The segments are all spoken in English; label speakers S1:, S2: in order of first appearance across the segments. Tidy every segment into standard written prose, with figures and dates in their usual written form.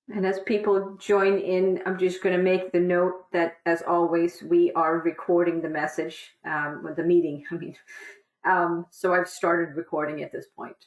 S1: And as people join in, I'm just going to make the note that, as always, we are recording the message, the meeting, I mean. So I've started recording at this point.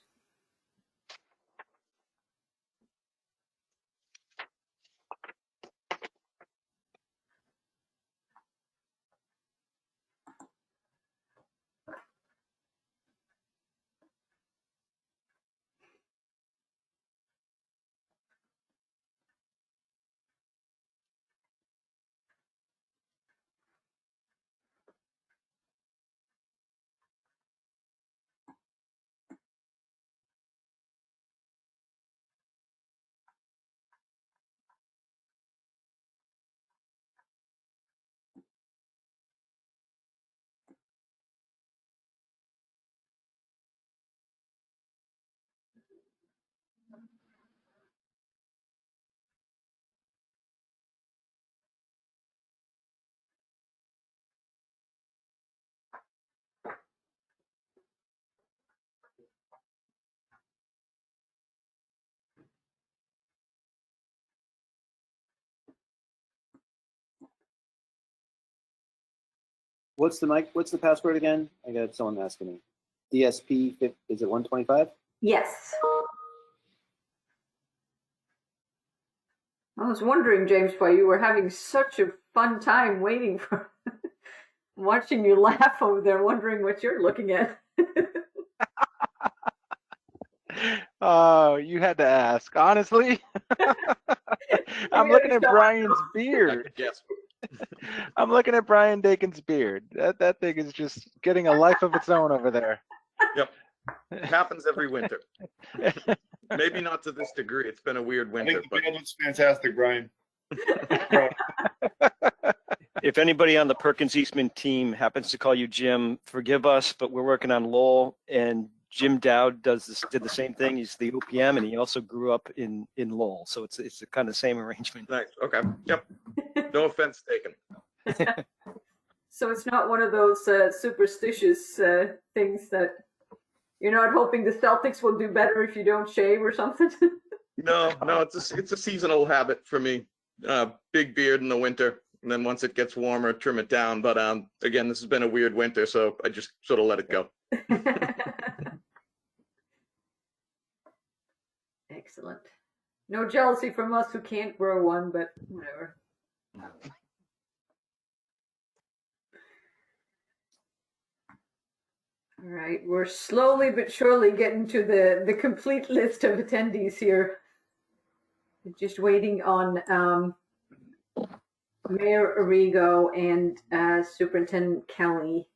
S2: What's the password again? I got someone asking me. DSP, is it 125?
S1: Yes. I was wondering, James, why you were having such a fun time waiting for watching you laugh over there, wondering what you're looking at.
S3: Oh, you had to ask. Honestly, I'm looking at Brian's beard.
S4: Yes.
S3: I'm looking at Brian Dakin's beard. That thing is just getting a life of its own over there.
S4: Yep. It happens every winter. Maybe not to this degree. It's been a weird winter.
S5: I think the beard looks fantastic, Brian.
S6: If anybody on the Perkins Eastman team happens to call you Jim, forgive us, but we're working on Lowell, and Jim Dowd did the same thing. He's the OPM, and he also grew up in Lowell, so it's the kind of same arrangement.
S4: Nice. Okay. Yep. No offense taken.
S1: So it's not one of those superstitious things that you're not hoping the Celtics will do better if you don't shave or something?
S4: No, it's a seasonal habit for me. Big beard in the winter, and then once it gets warmer, trim it down. But again, this has been a weird winter, so I just sort of let it go.
S1: Excellent. No jealousy from us who can't grow one, but whatever. All right, we're slowly but surely getting to the complete list of attendees here. Just waiting on Mayor Arrigo and Superintendent Kelly,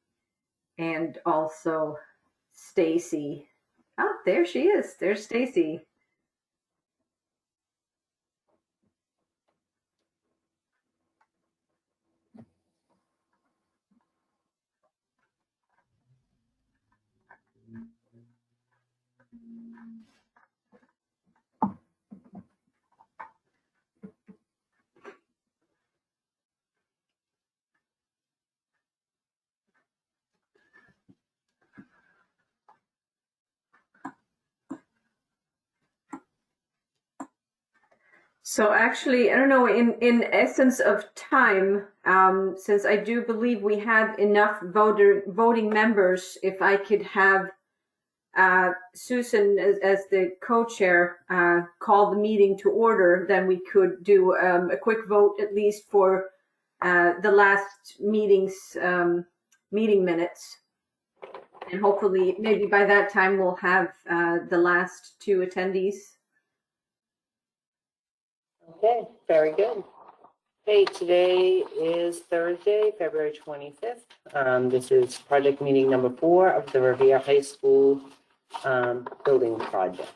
S1: and also Stacy. Oh, there she is. There's Stacy. So actually, I don't know, in essence of time, since I do believe we have enough voting members, if I could have Susan as the co-chair call the meeting to order, then we could do a quick vote, at least for the last meeting's meeting minutes. And hopefully, maybe by that time, we'll have the last two attendees.
S7: Okay, very good. Hey, today is Thursday, February 25th. This is project meeting number 4 of the Revere High School building project.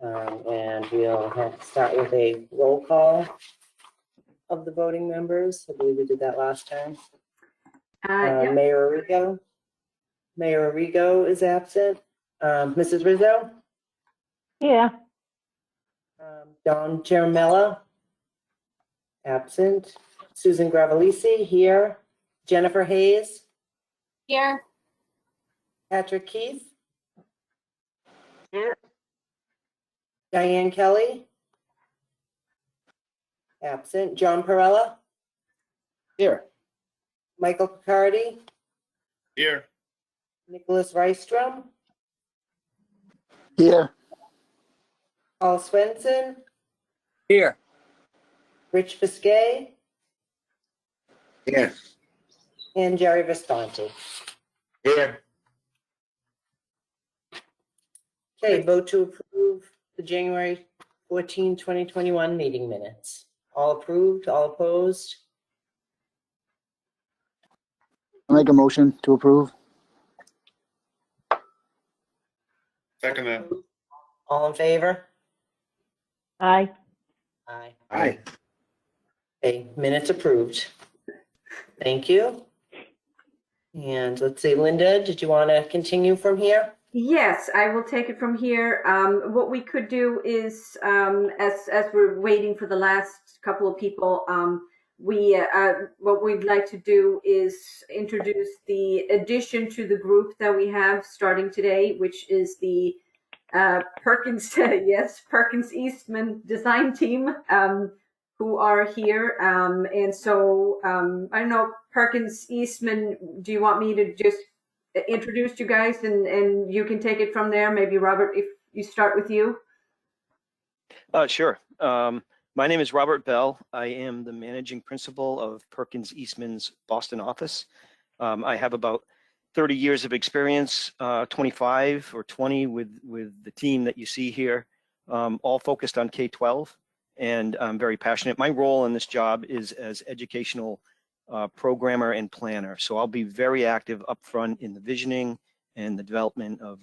S7: And we'll have to start with a roll call of the voting members. I believe we did that last time.
S1: Yep.
S7: Mayor Arrigo. Mayor Arrigo is absent. Mrs. Rizzo?
S8: Yeah.
S7: Don Chiaramella, absent. Susan Gravelisi, here. Jennifer Hayes.
S8: Here.
S7: Patrick Keith.
S8: Here.
S7: Diane Kelly. Absent. John Perella,
S2: Here.
S7: Michael Picardi,
S5: Here.
S7: Nicholas Rystrom,
S2: Here.
S7: Paul Swenson,
S2: Here.
S7: Rich Biscay,
S5: Here.
S7: and Jerry Visconti.
S5: Here.
S7: Okay, vote to approve the January 14, 2021 meeting minutes. All approved, all opposed?
S9: I'll make a motion to approve.
S5: Second that.
S7: All in favor?
S8: Aye.
S7: Aye.
S5: Aye.
S7: Okay, minutes approved. Thank you. And let's see, Linda, did you want to continue from here?
S1: Yes, I will take it from here. What we could do is, as we're waiting for the last couple of people, what we'd like to do is introduce the addition to the group that we have starting today, which is the Perkins, yes, Perkins Eastman design team, who are here. And so, I don't know, Perkins Eastman, do you want me to just introduce you guys and you can take it from there? Maybe Robert, if you start with you.
S6: Sure. My name is Robert Bell. I am the managing principal of Perkins Eastman's Boston office. I have about 30 years of experience, 25 or 20 with the team that you see here, all focused on K-12, and I'm very passionate. My role in this job is as educational programmer and planner. So I'll be very active up front in the visioning and the development of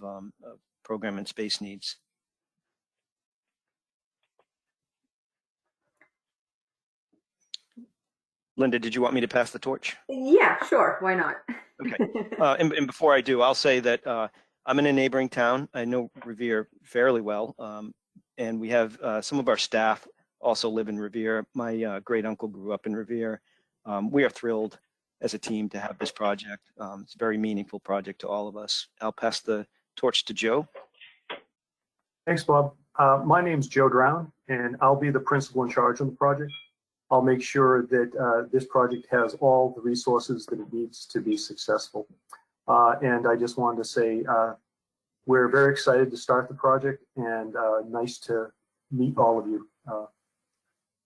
S6: program and space needs. Linda, did you want me to pass the torch?
S1: Yeah, sure. Why not?
S6: Okay. And before I do, I'll say that I'm in a neighboring town. I know Revere fairly well. And we have some of our staff also live in Revere. My great uncle grew up in Revere. We are thrilled as a team to have this project. It's a very meaningful project to all of us. I'll pass the torch to Joe.
S10: Thanks, Bob. My name's Joe Drown, and I'll be the principal in charge of the project. I'll make sure that this project has all the resources that it needs to be successful. And I just wanted to say we're very excited to start the project, and nice to meet all of you.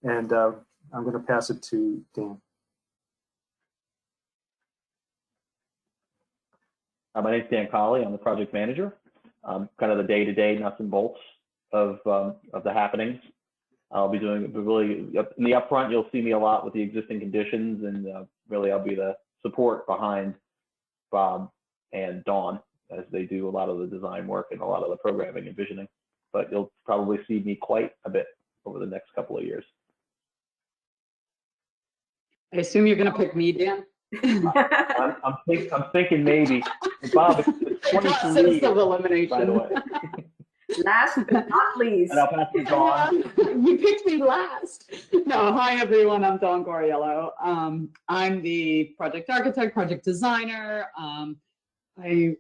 S10: And I'm going to pass it to Dan.
S11: My name's Dan Colley. I'm the project manager. Kind of the day-to-day nuts and bolts of the happenings. I'll be doing really in the upfront. You'll see me a lot with the existing conditions, and really I'll be the support behind Bob and Dawn as they do a lot of the design work and a lot of the programming and visioning. But you'll probably see me quite a bit over the next couple of years.
S12: I assume you're going to pick me, Dan.
S11: I'm thinking maybe. Bob, it's 23
S12: Process of elimination.
S11: by the way.
S1: Last but not least.
S11: And I'll pass it to Dawn.
S12: You picked me last. No, hi everyone. I'm Dawn Goriello. I'm the project architect, project designer. I'm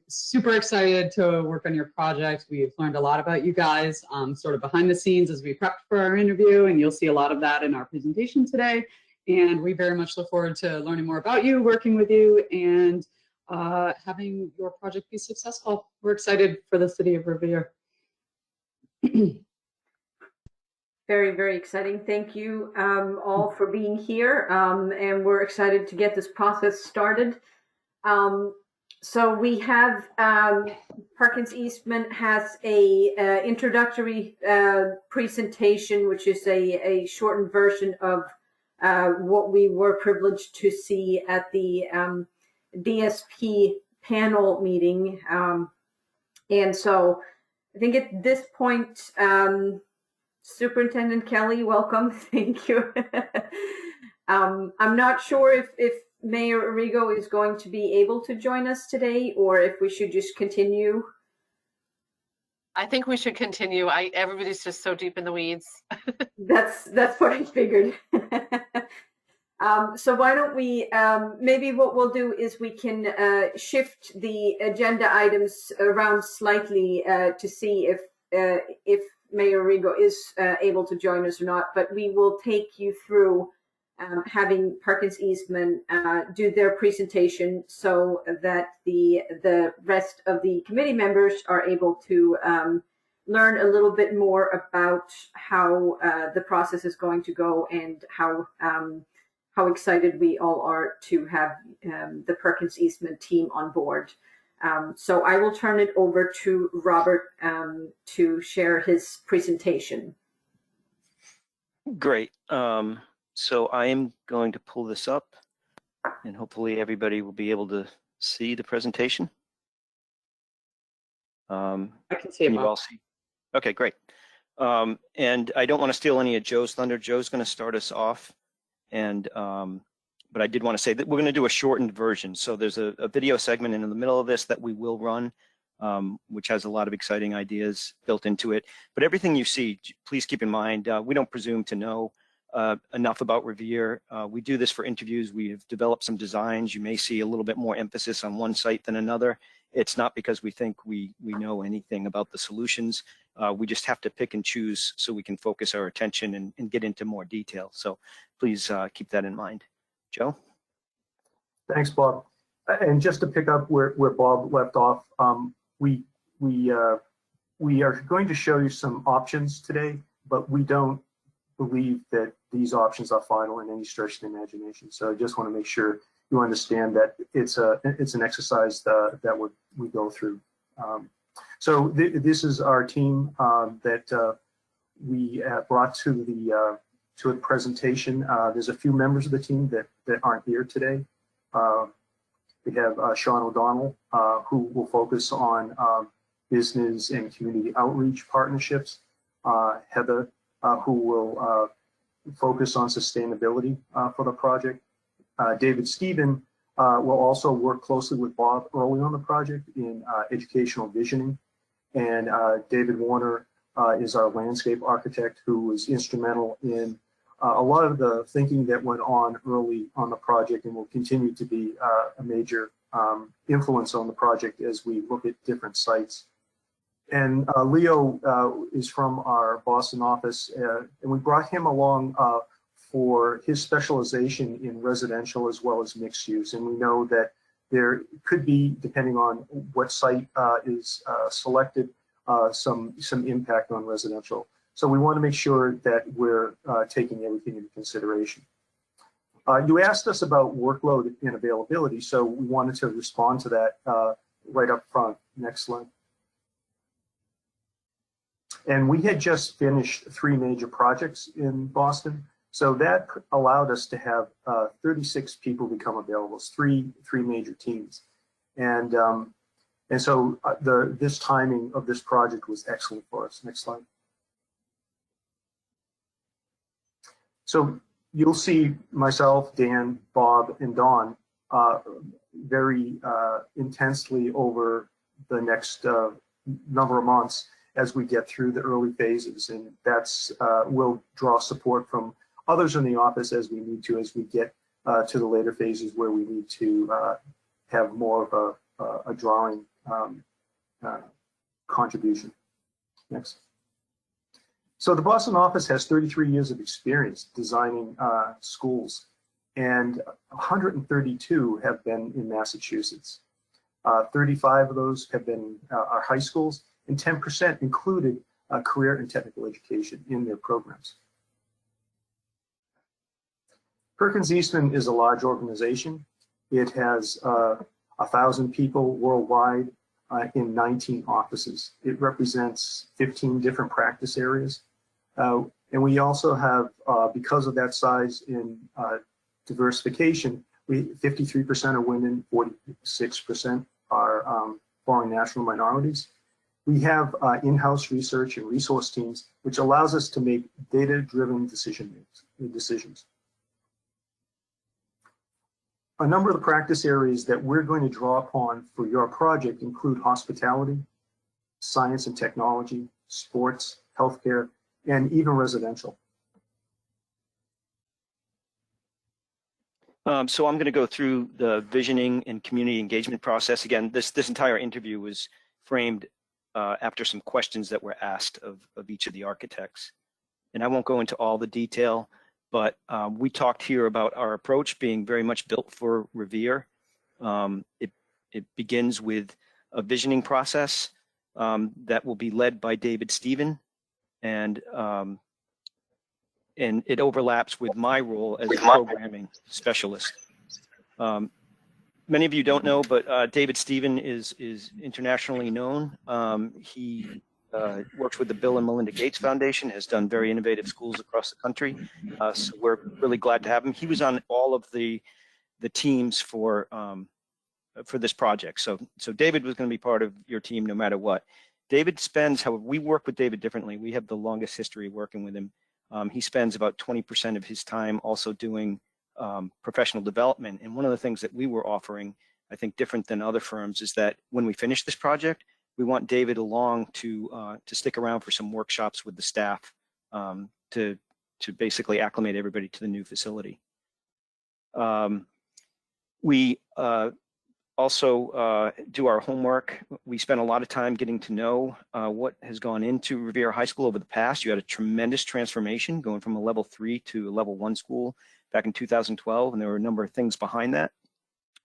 S12: super excited to work on your project. We've learned a lot about you guys, sort of behind the scenes as we prepped for our interview, and you'll see a lot of that in our presentation today. And we very much look forward to learning more about you, working with you, and having your project be successful. We're excited for the city of Revere.
S1: Very, very exciting. Thank you all for being here. And we're excited to get this process started. So we have Perkins Eastman has a introductory presentation, which is a shortened version of what we were privileged to see at the DSP panel meeting. And so I think at this point, Superintendent Kelly, welcome. Thank you. I'm not sure if Mayor Arrigo is going to be able to join us today, or if we should just continue.
S13: I think we should continue. Everybody's just so deep in the weeds.
S1: That's what I figured. So why don't we, maybe what we'll do is we can shift the agenda items around slightly to see if Mayor Rigo is able to join us or not, but we will take you through having Perkins Eastman do their presentation so that the rest of the committee members are able to learn a little bit more about how the process is going to go and how excited we all are to have the Perkins Eastman team on board. So I will turn it over to Robert to share his presentation.
S6: Great. So I am going to pull this up, and hopefully everybody will be able to see the presentation.
S12: I can see it,
S6: Can you
S12: Bob.
S6: all see? Okay, great. And I don't want to steal any of Joe's thunder. Joe's going to start us off, and but I did want to say that we're going to do a shortened version. So there's a video segment in the middle of this that we will run, which has a lot of exciting ideas built into it. But everything you see, please keep in mind, we don't presume to know enough about Revere. We do this for interviews. We have developed some designs. You may see a little bit more emphasis on one site than another. It's not because we think we know anything about the solutions. We just have to pick and choose so we can focus our attention and get into more detail. So please keep that in mind. Joe?
S10: Thanks, Bob. And just to pick up where Bob left off, we are going to show you some options today, but we don't believe that these options are final in any stretch of the imagination. So I just want to make sure you understand that it's an exercise that we go through. So this is our team that we brought to the presentation. There's a few members of the team that aren't here today. We have Sean O'Donnell, who will focus on business and community outreach partnerships. Heather, who will focus on sustainability for the project. David Stephen will also work closely with Bob early on the project in educational visioning. And David Warner is our landscape architect, who was instrumental in a lot of the thinking that went on early on the project and will continue to be a major influence on the project as we look at different sites. And Leo is from our Boston office, and we brought him along for his specialization in residential as well as mixed use. And we know that there could be, depending on what site is selected, some impact on residential. So we want to make sure that we're taking everything into consideration. You asked us about workload and availability, so we wanted to respond to that right up front. Next slide. And we had just finished 3 major projects in Boston. So that allowed us to have 36 people become available, 3 major teams. And so this timing of this project was excellent for us. Next slide. So you'll see myself, Dan, Bob, and Don very intensely over the next number of months as we get through the early phases, and that's will draw support from others in the office as we need to, as we get to the later phases where we need to have more of a drawing contribution. Next. So the Boston office has 33 years of experience designing schools, and 132 have been in Massachusetts. 35 of those have been our high schools, and 10% included career and technical education in their programs. Perkins Eastman is a large organization. It has 1,000 people worldwide in 19 offices. It represents 15 different practice areas. And we also have, because of that size in diversification, 53% are women, 46% are foreign national minorities. We have in-house research and resource teams, which allows us to make data-driven decisions. A number of the practice areas that we're going to draw upon for your project include hospitality, science and technology, sports, healthcare, and even residential.
S6: So I'm going to go through the visioning and community engagement process. Again, this entire interview was framed after some questions that were asked of each of the architects. And I won't go into all the detail, but we talked here about our approach being very much built for Revere. It begins with a visioning process that will be led by David Stephen, and it overlaps with my role as a programming specialist. Many of you don't know, but David Stephen is internationally known. He works with the Bill and Melinda Gates Foundation, has done very innovative schools across the country. So we're really glad to have him. He was on all of the teams for this project. So David was going to be part of your team no matter what. David spends, however, we work with David differently. We have the longest history working with him. He spends about 20% of his time also doing professional development. And one of the things that we were offering, I think different than other firms, is that when we finish this project, we want David along to stick around for some workshops with the staff to basically acclimate everybody to the new facility. We also do our homework. We spend a lot of time getting to know what has gone into Revere High School over the past. You had a tremendous transformation going from a level 3 to a level 1 school back in 2012, and there were a number of things behind that.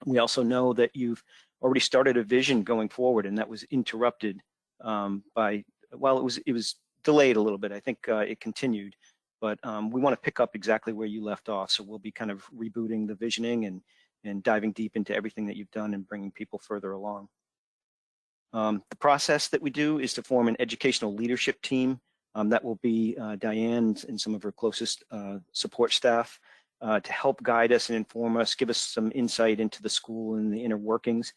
S6: We also know that you've already started a vision going forward, and that was interrupted by, well, it was delayed a little bit. I think it continued, but we want to pick up exactly where you left off. So we'll be kind of rebooting the visioning and diving deep into everything that you've done and bringing people further along. The process that we do is to form an educational leadership team. That will be Diane and some of her closest support staff to help guide us and inform us, give us some insight into the school and the inner workings.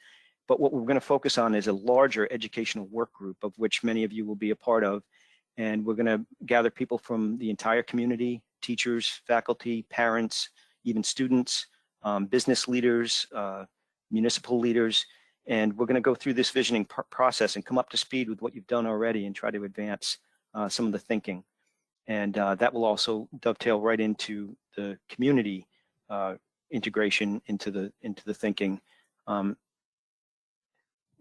S6: But what we're going to focus on is a larger educational work group, of which many of you will be a part of. And we're going to gather people from the entire community, teachers, faculty, parents, even students, business leaders, municipal leaders, and we're going to go through this visioning process and come up to speed with what you've done already and try to advance some of the thinking. And that will also dovetail right into the community integration into the thinking.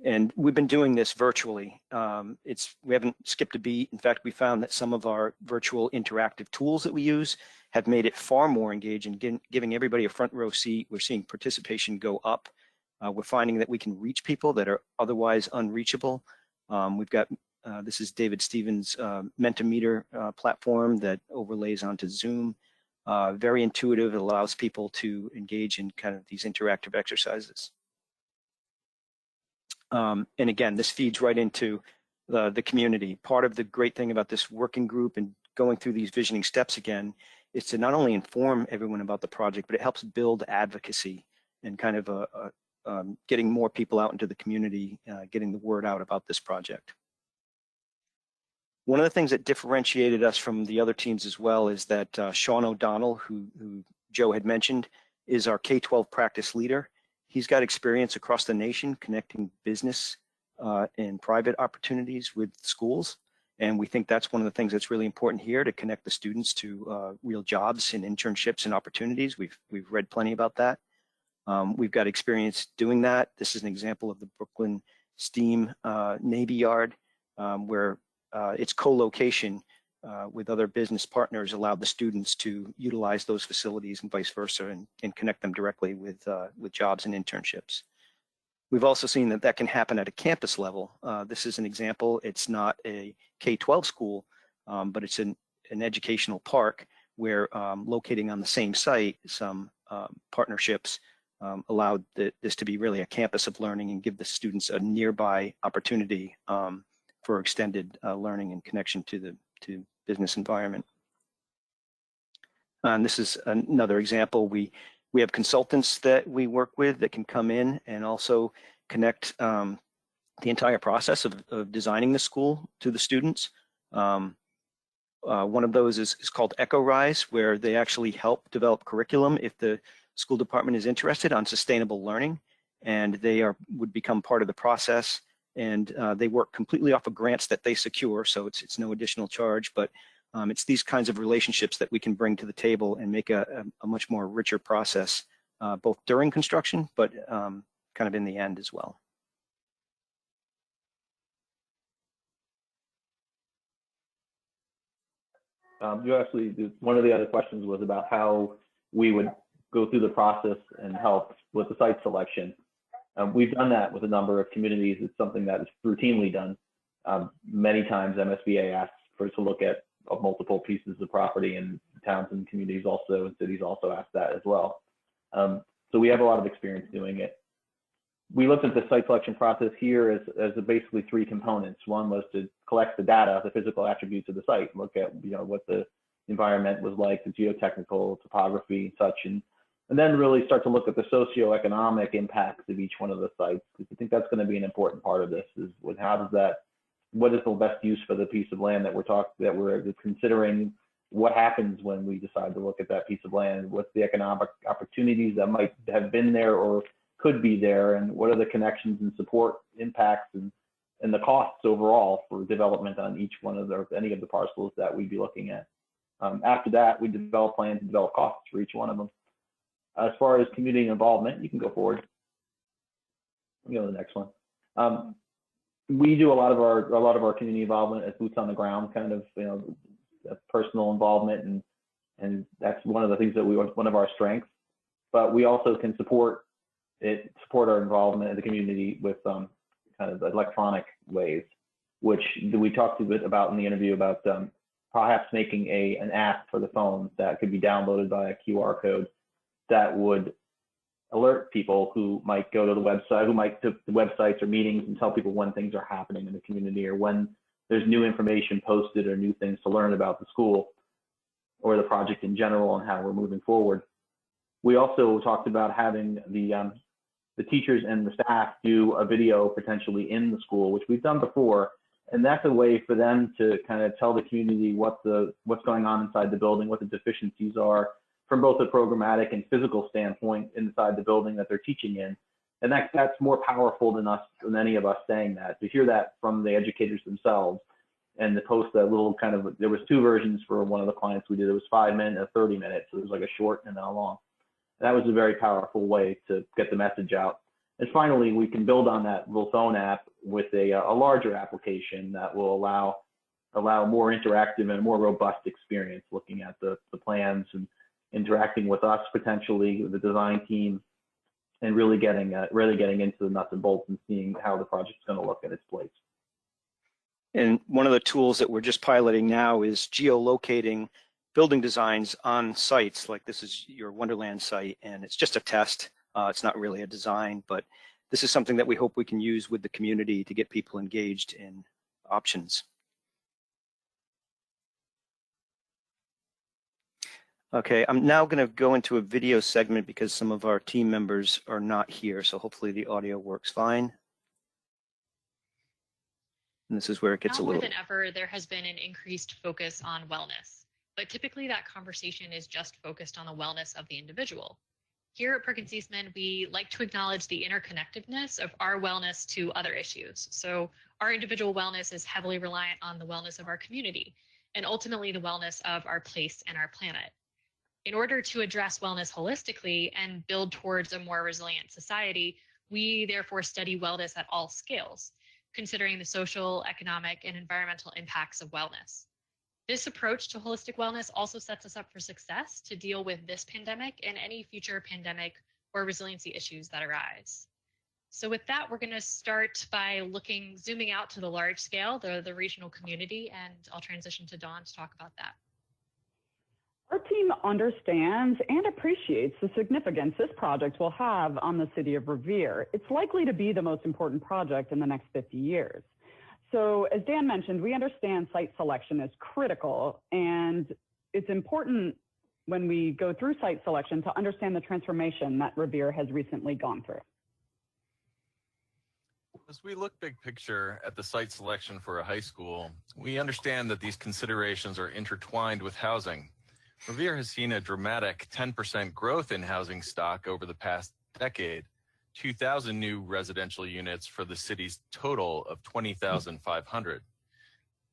S6: And we've been doing this virtually. We haven't skipped a beat. In fact, we found that some of our virtual interactive tools that we use have made it far more engaging, giving everybody a front row seat. We're seeing participation go up. We're finding that we can reach people that are otherwise unreachable. We've got, this is David Stevens' Mentimeter platform that overlays onto Zoom. Very intuitive. It allows people to engage in kind of these interactive exercises. And again, this feeds right into the community. Part of the great thing about this working group and going through these visioning steps again is to not only inform everyone about the project, but it helps build advocacy and kind of getting more people out into the community, getting the word out about this project. One of the things that differentiated us from the other teams as well is that Sean O'Donnell, who Joe had mentioned, is our K-12 practice leader. He's got experience across the nation connecting business and private opportunities with schools. And we think that's one of the things that's really important here, to connect the students to real jobs and internships and opportunities. We've read plenty about that. We've got experience doing that. This is an example of the Brooklyn STEAM Navy Yard, where its co-location with other business partners allowed the students to utilize those facilities and vice versa, and connect them directly with jobs and internships. We've also seen that can happen at a campus level. This is an example. It's not a K-12 school, but it's an educational park where locating on the same site, some partnerships allowed this to be really a campus of learning and give the students a nearby opportunity for extended learning and connection to the business environment. And this is another example. We have consultants that we work with that can come in and also connect the entire process of designing the school to the students. One of those is called Echo Rise, where they actually help develop curriculum if the school department is interested on sustainable learning, and they would become part of the process. And they work completely off of grants that they secure, so it's no additional charge, but it's these kinds of relationships that we can bring to the table and make a much more richer process, both during construction, but kind of in the end as well.
S11: One of the other questions was about how we would go through the process and help with the site selection. We've done that with a number of communities. It's something that is routinely done. Many times MSBA asks for to look at multiple pieces of property, and towns and communities also, and cities also ask that as well. So we have a lot of experience doing it. We looked at the site selection process here as basically three components. One was to collect the data, the physical attributes of the site, look at what the environment was like, the geotechnical, topography, and such, and then really start to look at the socioeconomic impacts of each one of the sites. Because I think that's going to be an important part of this. Is what is the best use for the piece of land that we're considering? What happens when we decide to look at that piece of land? What's the economic opportunities that might have been there or could be there, and what are the connections and support impacts and the costs overall for development on each one of any of the parcels that we'd be looking at. After that, we develop plans and develop costs for each one of them. As far as community involvement, you can go forward. Go to the next one. We do a lot of our community involvement as boots on the ground, kind of personal involvement, and that's one of the things that one of our strengths. But we also can support our involvement in the community with kind of electronic ways, which we talked a bit about in the interview about perhaps making an app for the phone that could be downloaded by a QR code that would alert people who might go to the website, who might to the websites or meetings and tell people when things are happening in the community or when there's new information posted or new things to learn about the school or the project in general and how we're moving forward. We also talked about having the teachers and the staff do a video potentially in the school, which we've done before. And that's a way for them to kind of tell the community what's going on inside the building, what the deficiencies are from both a programmatic and physical standpoint inside the building that they're teaching in. And that's more powerful than any of us saying that. To hear that from the educators themselves and to post that little kind of, there was two versions for one of the clients we did. It was 5 minutes and 30 minutes. So it was like a short and then a long. That was a very powerful way to get the message out. And finally, we can build on that little phone app with a larger application that will allow a more interactive and more robust experience, looking at the plans and interacting with us potentially, with the design team, and really getting into the nuts and bolts and seeing how the project's going to look at its place.
S6: And one of the tools that we're just piloting now is geolocating building designs on sites. Like this is your Wonderland site, and it's just a test. It's not really a design, but this is something that we hope we can use with the community to get people engaged in options. Okay, I'm now going to go into a video segment because some of our team members are not here, so hopefully the audio works fine. And this is where it gets a little...
S14: More than ever, there has been an increased focus on wellness, but typically that conversation is just focused on the wellness of the individual. Here at Perkins Eastman, we like to acknowledge the interconnectedness of our wellness to other issues. So our individual wellness is heavily reliant on the wellness of our community and ultimately the wellness of our place and our planet. In order to address wellness holistically and build towards a more resilient society, we therefore study wellness at all scales, considering the social, economic, and environmental impacts of wellness. This approach to holistic wellness also sets us up for success to deal with this pandemic and any future pandemic or resiliency issues that arise. So with that, we're going to start by zooming out to the large scale, the regional community, and I'll transition to Dawn to talk about that.
S12: Our team understands and appreciates the significance this project will have on the city of Revere. It's likely to be the most important project in the next 50 years. So as Dan mentioned, we understand site selection is critical, and it's important when we go through site selection to understand the transformation that Revere has recently gone through.
S15: As we look big picture at the site selection for a high school, we understand that these considerations are intertwined with housing. Revere has seen a dramatic 10% growth in housing stock over the past decade, 2,000 new residential units for the city's total of 20,500.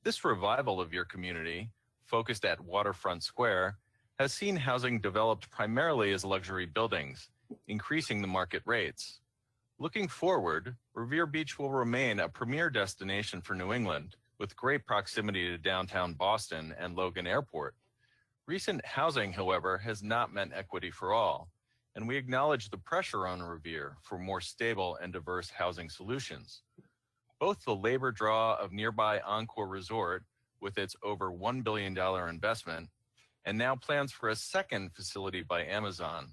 S15: This revival of your community, focused at Waterfront Square, has seen housing developed primarily as luxury buildings, increasing the market rates. Looking forward, Revere Beach will remain a premier destination for New England, with great proximity to downtown Boston and Logan Airport. Recent housing, however, has not meant equity for all, and we acknowledge the pressure on Revere for more stable and diverse housing solutions. Both the labor draw of nearby Encore Resort, with its over $1 billion investment, and now plans for a second facility by Amazon,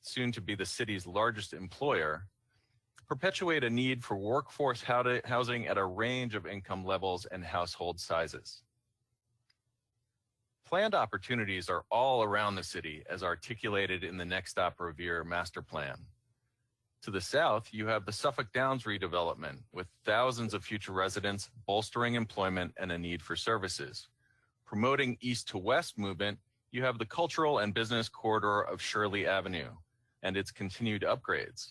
S15: soon to be the city's largest employer, perpetuate a need for workforce housing at a range of income levels and household sizes. Planned opportunities are all around the city as articulated in the Next Stop Revere master plan. To the south, you have the Suffolk Downs redevelopment with thousands of future residents, bolstering employment and a need for services. Promoting east to west movement, you have the cultural and business corridor of Shirley Avenue and its continued upgrades.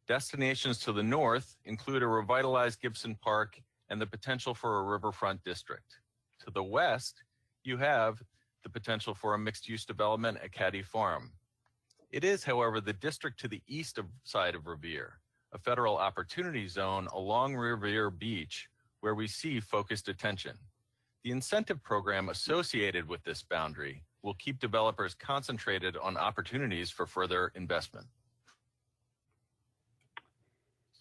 S15: Destinations to the north include a revitalized Gibson Park and the potential for a riverfront district. To the west, you have the potential for a mixed-use development at Caddy Farm. It is, however, the district to the east side of Revere, a federal opportunity zone along Revere Beach, where we see focused attention. The incentive program associated with this boundary will keep developers concentrated on opportunities for further investment.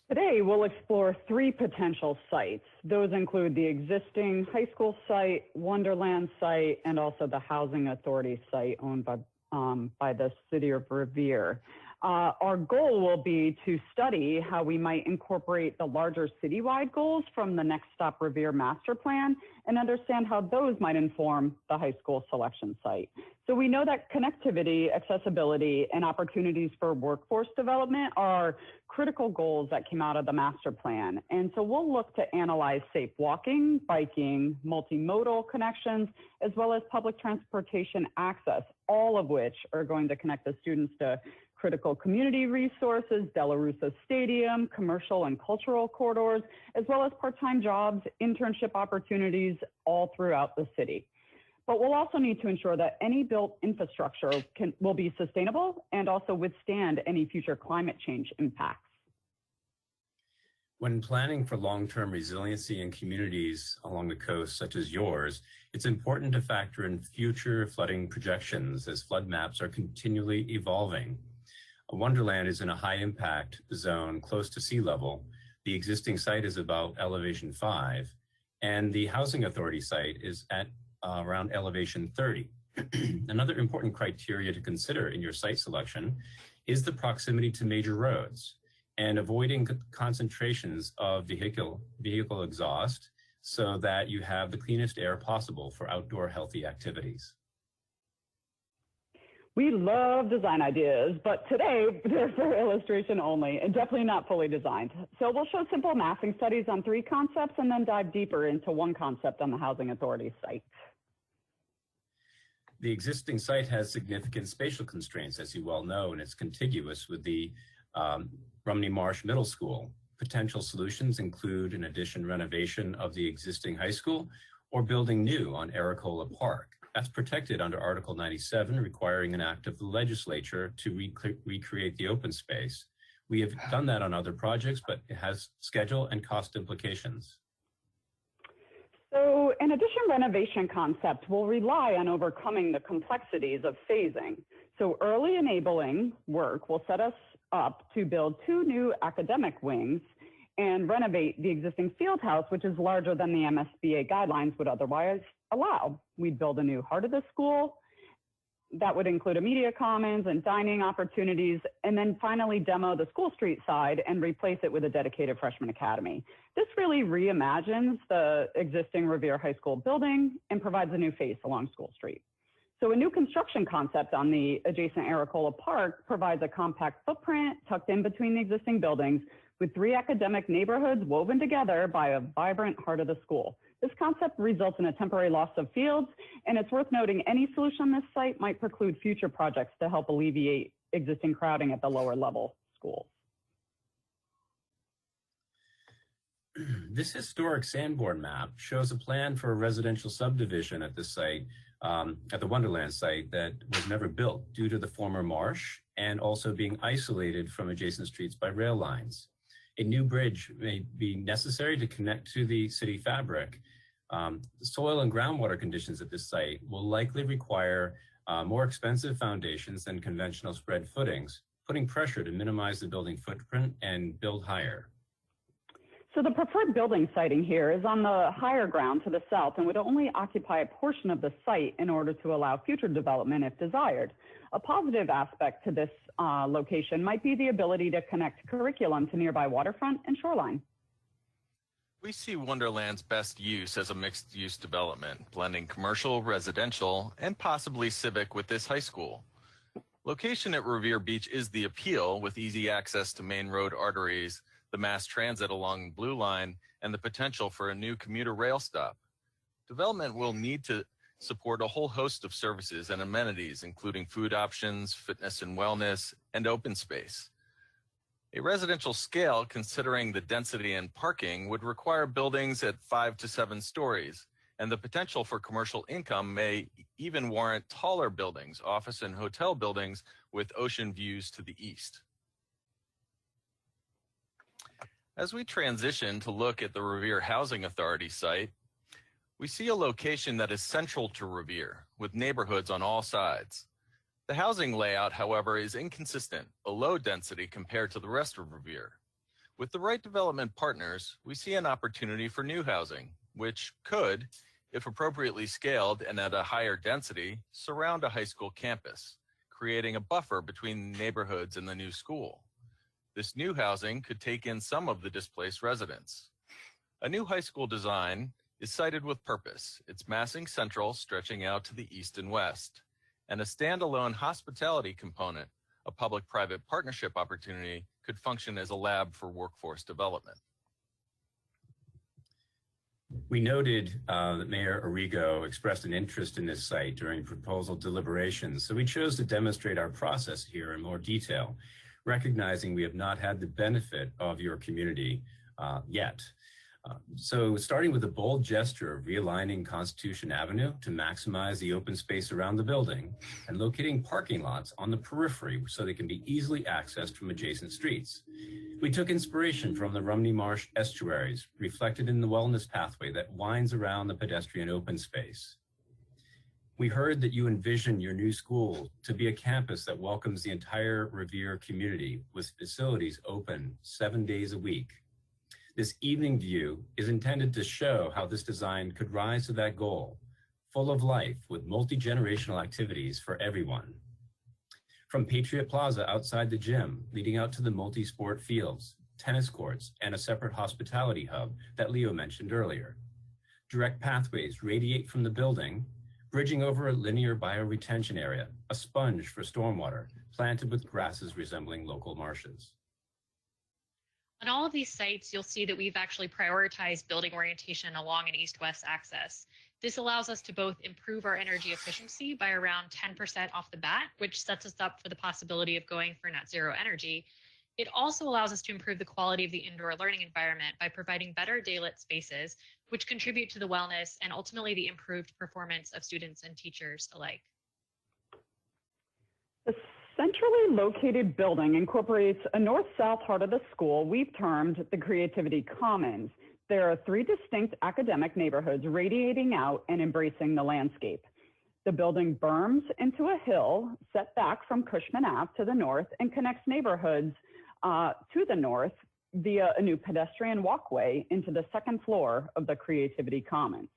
S12: Today, we'll explore 3 potential sites. Those include the existing high school site, Wonderland site, and also the Housing Authority site owned by the City of Revere. Our goal will be to study how we might incorporate the larger citywide goals from the Next Stop Revere master plan and understand how those might inform the high school selection site. So we know that connectivity, accessibility, and opportunities for workforce development are critical goals that came out of the master plan. And so we'll look to analyze safe walking, biking, multimodal connections, as well as public transportation access, all of which are going to connect the students to critical community resources, De La Russa Stadium, commercial and cultural corridors, as well as part-time jobs, internship opportunities all throughout the city. But we'll also need to ensure that any built infrastructure will be sustainable and also withstand any future climate change impacts.
S16: When planning for long-term resiliency in communities along the coast, such as yours, it's important to factor in future flooding projections as flood maps are continually evolving. Wonderland is in a high impact zone close to sea level. The existing site is about elevation 5, and the Housing Authority site is at around elevation 30. Another important criteria to consider in your site selection is the proximity to major roads and avoiding concentrations of vehicle exhaust so that you have the cleanest air possible for outdoor healthy activities.
S12: We love design ideas, but today they're for illustration only and definitely not fully designed. So we'll show simple mapping studies on 3 concepts and then dive deeper into 1 concept on the Housing Authority site.
S16: The existing site has significant spatial constraints, as you well know, and it's contiguous with the Rumney Marsh Middle School. Potential solutions include an addition renovation of the existing high school or building new on Aracola Park. That's protected under Article 97, requiring an act of the legislature to recreate the open space. We have done that on other projects, but it has schedule and cost implications.
S12: So an addition renovation concept will rely on overcoming the complexities of phasing. So early enabling work will set us up to build 2 new academic wings and renovate the existing field house, which is larger than the MSBA guidelines would otherwise allow. We'd build a new heart of the school that would include a media commons and dining opportunities, and then finally demo the School Street side and replace it with a dedicated freshman academy. This really reimagines the existing Revere High School building and provides a new face along School Street. So a new construction concept on the adjacent Aracola Park provides a compact footprint tucked in between the existing buildings with 3 academic neighborhoods woven together by a vibrant heart of the school. This concept results in a temporary loss of fields, and it's worth noting any solution on this site might preclude future projects to help alleviate existing crowding at the lower level schools.
S16: This historic sandboard map shows a plan for a residential subdivision at this site, at the Wonderland site, that was never built due to the former marsh and also being isolated from adjacent streets by rail lines. A new bridge may be necessary to connect to the city fabric. The soil and groundwater conditions at this site will likely require more expensive foundations than conventional spread footings, putting pressure to minimize the building footprint and build higher.
S12: So the preferred building siting here is on the higher ground to the south and would only occupy a portion of the site in order to allow future development if desired. A positive aspect to this location might be the ability to connect curriculum to nearby waterfront and shoreline.
S15: We see Wonderland's best use as a mixed-use development, blending commercial, residential, and possibly civic with this high school. Location at Revere Beach is the appeal, with easy access to main road arteries, the mass transit along the Blue Line, and the potential for a new commuter rail stop. Development will need to support a whole host of services and amenities, including food options, fitness and wellness, and open space. A residential scale, considering the density and parking, would require buildings at 5 to 7 stories, and the potential for commercial income may even warrant taller buildings, office and hotel buildings with ocean views to the east. As we transition to look at the Revere Housing Authority site, we see a location that is central to Revere, with neighborhoods on all sides. The housing layout, however, is inconsistent, a low density compared to the rest of Revere. With the right development partners, we see an opportunity for new housing, which could, if appropriately scaled and at a higher density, surround a high school campus, creating a buffer between neighborhoods and the new school. This new housing could take in some of the displaced residents. A new high school design is sited with purpose. It's massing central, stretching out to the east and west, and a standalone hospitality component, a public-private partnership opportunity, could function as a lab for workforce development.
S16: We noted that Mayor Arrigo expressed an interest in this site during proposal deliberations, so we chose to demonstrate our process here in more detail, recognizing we have not had the benefit of your community yet. So starting with a bold gesture of realigning Constitution Avenue to maximize the open space around the building and locating parking lots on the periphery so they can be easily accessed from adjacent streets. We took inspiration from the Rumney Marsh estuaries, reflected in the wellness pathway that winds around the pedestrian open space. We heard that you envision your new school to be a campus that welcomes the entire Revere community with facilities open 7 days a week. This evening view is intended to show how this design could rise to that goal, full of life with multi-generational activities for everyone. From Patriot Plaza outside the gym, leading out to the multi-sport fields, tennis courts, and a separate hospitality hub that Leo mentioned earlier. Direct pathways radiate from the building, bridging over a linear bioretention area, a sponge for stormwater, planted with grasses resembling local marshes.
S14: On all of these sites, you'll see that we've actually prioritized building orientation along an east-west axis. This allows us to both improve our energy efficiency by around 10% off the bat, which sets us up for the possibility of going for net zero energy. It also allows us to improve the quality of the indoor learning environment by providing better daylit spaces, which contribute to the wellness and ultimately the improved performance of students and teachers alike.
S12: The centrally located building incorporates a north-south heart of the school we've termed the Creativity Commons. There are 3 distinct academic neighborhoods radiating out and embracing the landscape. The building berms into a hill set back from Cushman Ave to the north and connects neighborhoods to the north via a new pedestrian walkway into the 2nd floor of the Creativity Commons.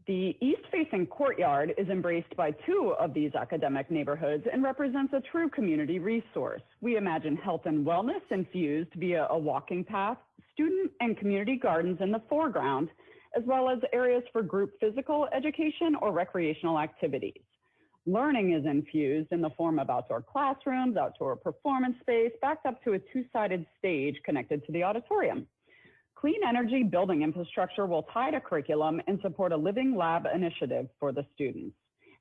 S12: The east-facing courtyard is embraced by 2 of these academic neighborhoods and represents a true community resource. We imagine health and wellness infused via a walking path, student and community gardens in the foreground, as well as areas for group physical education or recreational activities. Learning is infused in the form of outdoor classrooms, outdoor performance space, backed up to a 2-sided stage connected to the auditorium. Clean energy building infrastructure will tie to curriculum and support a living lab initiative for the students.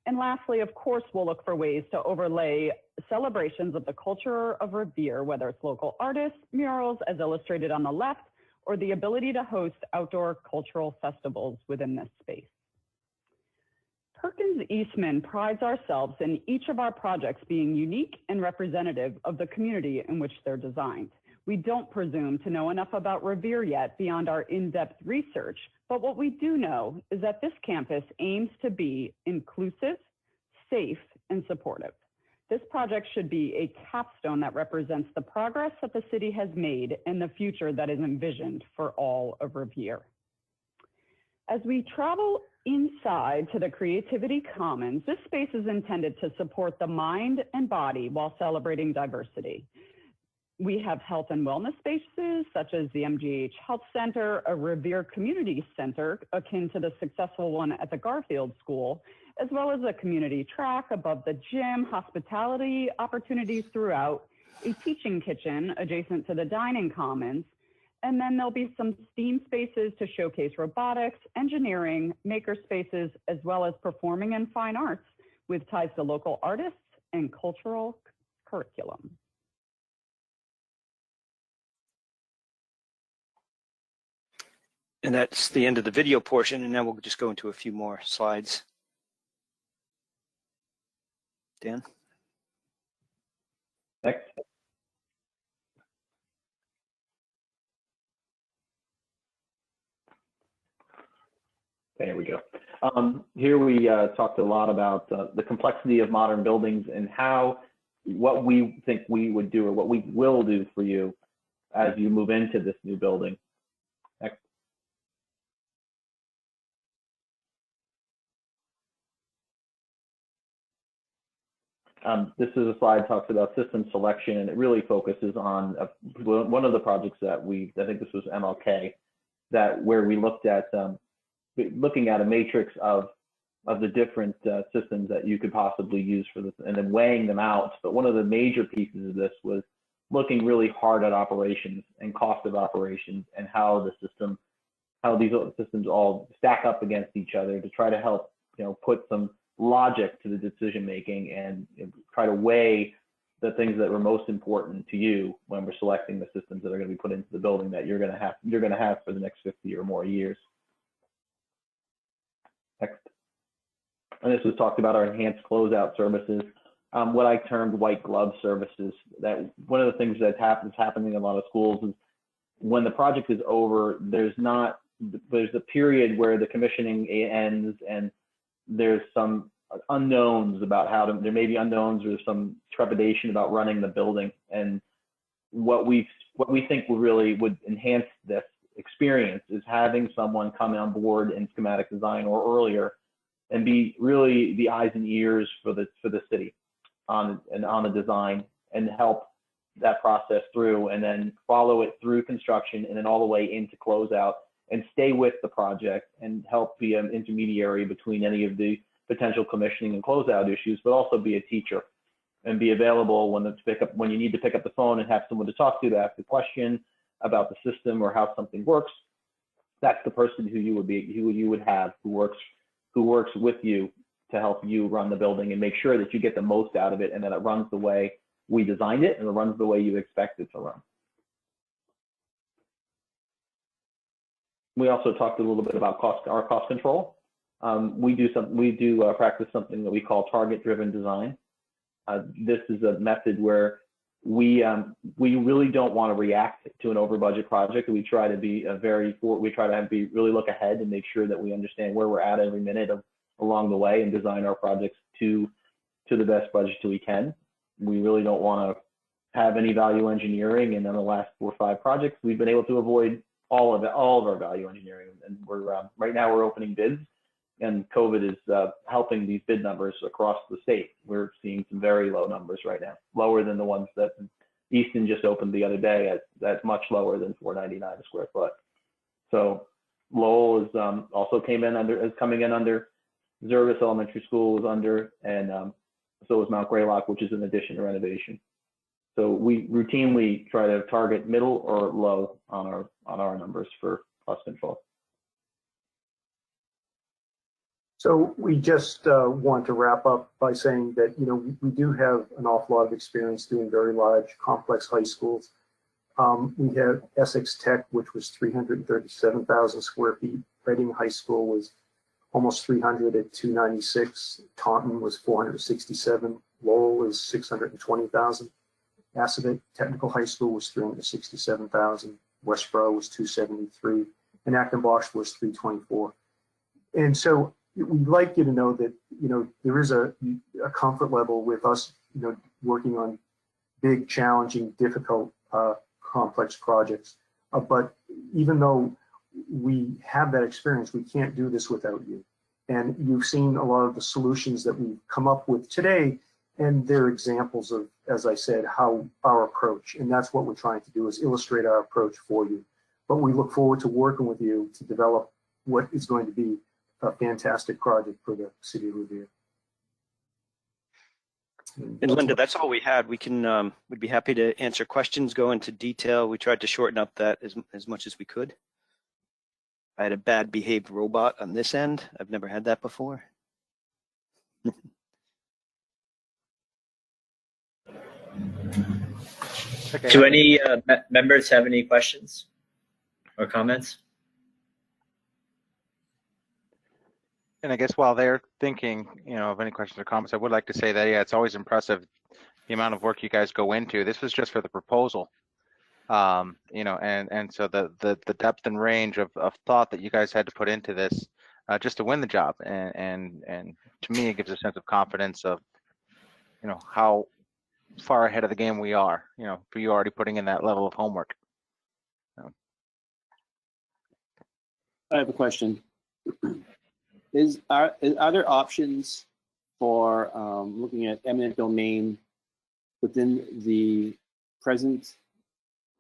S12: And lastly, of course, we'll look for ways to overlay celebrations of the culture of Revere, whether it's local artists, murals as illustrated on the left, or the ability to host outdoor cultural festivals within this space. Perkins Eastman prides ourselves in each of our projects being unique and representative of the community in which they're designed. We don't presume to know enough about Revere yet beyond our in-depth research, but what we do know is that this campus aims to be inclusive, safe, and supportive. This project should be a capstone that represents the progress that the city has made and the future that is envisioned for all of Revere. As we travel inside to the Creativity Commons, this space is intended to support the mind and body while celebrating diversity. We have health and wellness spaces such as the MGH Health Center, a Revere Community Center akin to the successful one at the Garfield School, as well as a community track above the gym, hospitality opportunities throughout, a teaching kitchen adjacent to the dining commons, and then there'll be some STEAM spaces to showcase robotics, engineering, maker spaces, as well as performing and fine arts with ties to local artists and cultural curriculum.
S6: And that's the end of the video portion, and now we'll just go into a few more slides. Dan?
S11: Next. There we go. Here we talked a lot about the complexity of modern buildings and what we think we would do or what we will do for you as you move into this new building. Next. This is a slide that talks about system selection, and it really focuses on one of the projects that I think this was MLK, where we looked at looking at a matrix of the different systems that you could possibly use for this, and then weighing them out. But one of the major pieces of this was looking really hard at operations and cost of operations and how these systems all stack up against each other to try to help put some logic to the decision making and try to weigh the things that were most important to you when we're selecting the systems that are going to be put into the building that you're going to have for the next 50 or more years. Next. And this was talked about our enhanced closeout services, what I termed white glove services. That one of the things that happening in a lot of schools is when the project is over, there's a period where the commissioning ends and there's some unknowns about there may be unknowns or some trepidation about running the building. And what we think would enhance this experience is having someone come on board in schematic design or earlier and be really the eyes and ears for the city on the design and help that process through, and then follow it through construction and then all the way into closeout, and stay with the project and help be an intermediary between any of the potential commissioning and closeout issues, but also be a teacher and be available when you need to pick up the phone and have someone to talk to ask a question about the system or how something works. That's the person who you would have who works with you to help you run the building and make sure that you get the most out of it and that it runs the way we designed it and it runs the way you expect it to run. We also talked a little bit about our cost control. We do practice something that we call target-driven design. This is a method where we really don't want to react to an over-budget project. We try to be really look ahead and make sure that we understand where we're at every minute along the way and design our projects to the best budget we can. We really don't want to have any value engineering, and in the last 4 or 5 projects, we've been able to avoid all of our value engineering. And right now we're opening bids, and COVID is helping these bid numbers across the state. We're seeing some very low numbers right now, lower than the ones that Easton just opened the other day at much lower than $4.99 a square foot. So Lowell is also coming in under. Zervis Elementary School is under, and so is Mount Greylock, which is an addition to renovation. So we routinely try to target middle or low on our numbers for cost control.
S10: So we just want to wrap up by saying that we do have an awful lot of experience doing very large, complex high schools. We have Essex Tech, which was 337,000 square feet. Reading High School was almost 300 at 296. Taunton was 467. Lowell is 620,000. Assabet Technical High School was $367,000. Westboro was $273,000, and Acton Bosch was $324,000. And so we'd like you to know that, you know, there is a comfort level with us, you know, working on big, challenging, difficult, complex projects. But even though we have that experience, we can't do this without you. And you've seen a lot of the solutions that we've come up with today, and they're examples of, as I said, how our approach, and that's what we're trying to do, is illustrate our approach for you. But we look forward to working with you to develop what is going to be a fantastic project for the city of Revere.
S6: And Linda, that's all we had. We can, we'd be happy to answer questions, go into detail. We tried to shorten up that as much as we could. I had a bad behaved robot on this end. I've never had that before.
S3: Okay.
S17: Do any members have any questions or comments?
S3: And I guess while they're thinking, you know, of any questions or comments, I would like to say that, yeah, it's always impressive the amount of work you guys go into. This was just for the proposal, you know, and so the depth and range of thought that you guys had to put into this just to win the job. And to me, it gives a sense of confidence of, you know, how far ahead of the game we are, you know, for you already putting in that level of homework. So.
S2: I have a question. Are there options for looking at eminent domain within the present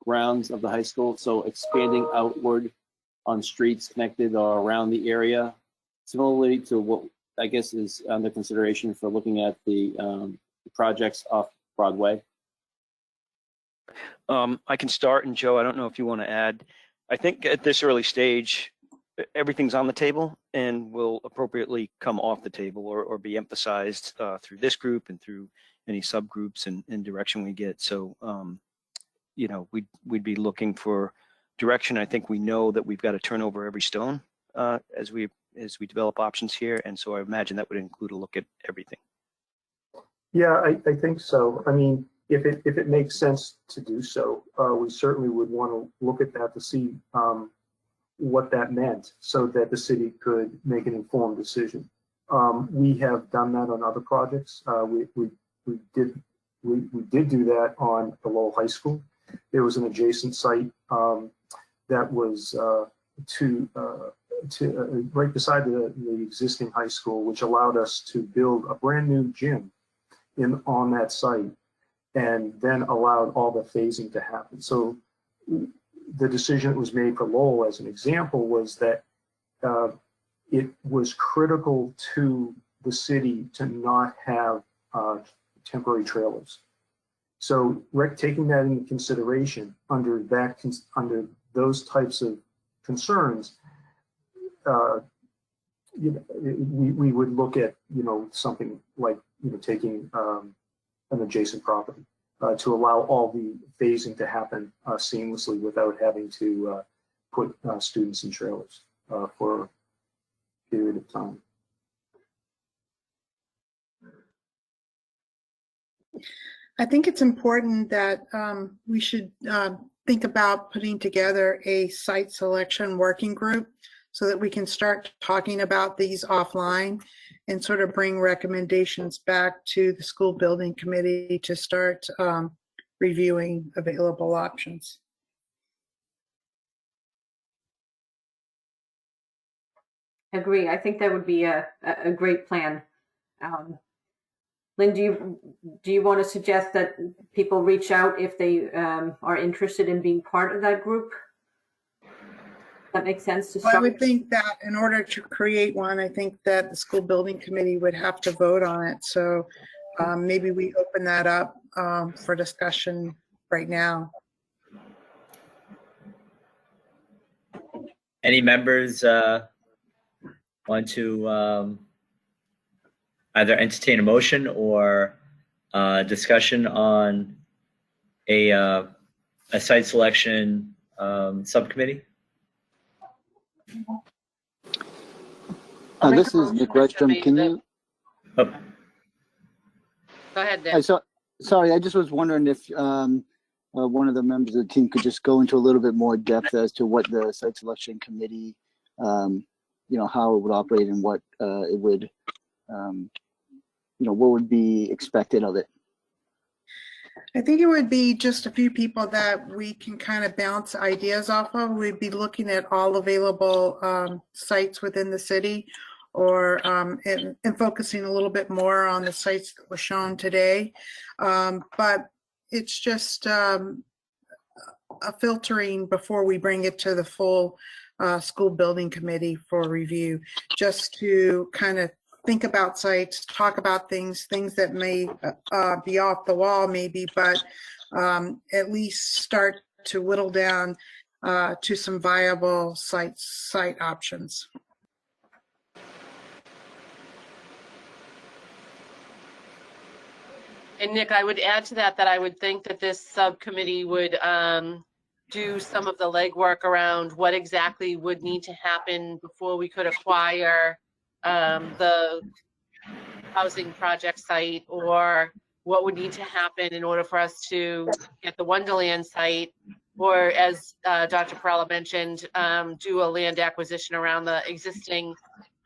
S2: grounds of the high school? So expanding outward on streets connected or around the area, similarly to what I guess is under consideration for looking at the projects off Broadway?
S6: I can start, and Joe, I don't know if you want to add. I think at this early stage, everything's on the table and will appropriately come off the table or be emphasized through this group and through any subgroups and direction we get. So, you know, we'd be looking for direction. I think we know that we've got to turn over every stone as we develop options here. And so I imagine that would include a look at everything.
S10: Yeah, I think so. I mean, if it makes sense to do so, we certainly would want to look at that to see what that meant so that the city could make an informed decision. We have done that on other projects. We did do that on the Lowell High School. There was an adjacent site that was right beside the existing high school, which allowed us to build a brand new gym on that site, and then allowed all the phasing to happen. So the decision that was made for Lowell, as an example, was that it was critical to the city to not have temporary trailers. So taking that into consideration under those types of concerns, you know, we would look at, you know, something like, you know, taking an adjacent property to allow all the phasing to happen seamlessly without having to put students in trailers for a period of time.
S18: I think it's important that we should think about putting together a site selection working group so that we can start talking about these offline and sort of bring recommendations back to the school building committee to start reviewing available options.
S1: Agree. I think that would be a great plan. Lynn, do you want to suggest that people reach out if they are interested in being part of that group? That makes sense to start?
S18: Well, I would think that in order to create one, I think that the school building committee would have to vote on it. So maybe we open that up for discussion right now.
S17: Any members want to either entertain a motion or discussion on a site selection subcommittee?
S9: This is Nick Redstrom. Can you?
S17: Oh.
S13: Go ahead,
S9: I
S13: Nick.
S9: saw Sorry, I just was wondering if one of the members of the team could just go into a little bit more depth as to what the site selection committee, how it would operate and what it would, what would be expected of it.
S18: I think it would be just a few people that we can kind of bounce ideas off of. We'd be looking at all available sites within the city, or and focusing a little bit more on the sites that were shown today. But it's just a filtering before we bring it to the full school building committee for review, just to kind of think about sites, talk about things that may be off the wall maybe, but at least start to whittle down to some viable site options.
S13: And Nick, I would add to that I would think that this subcommittee would do some of the legwork around what exactly would need to happen before we could acquire the housing project site, or what would need to happen in order for us to get the Wonderland site, or as Dr. Perella mentioned, do a land acquisition around the existing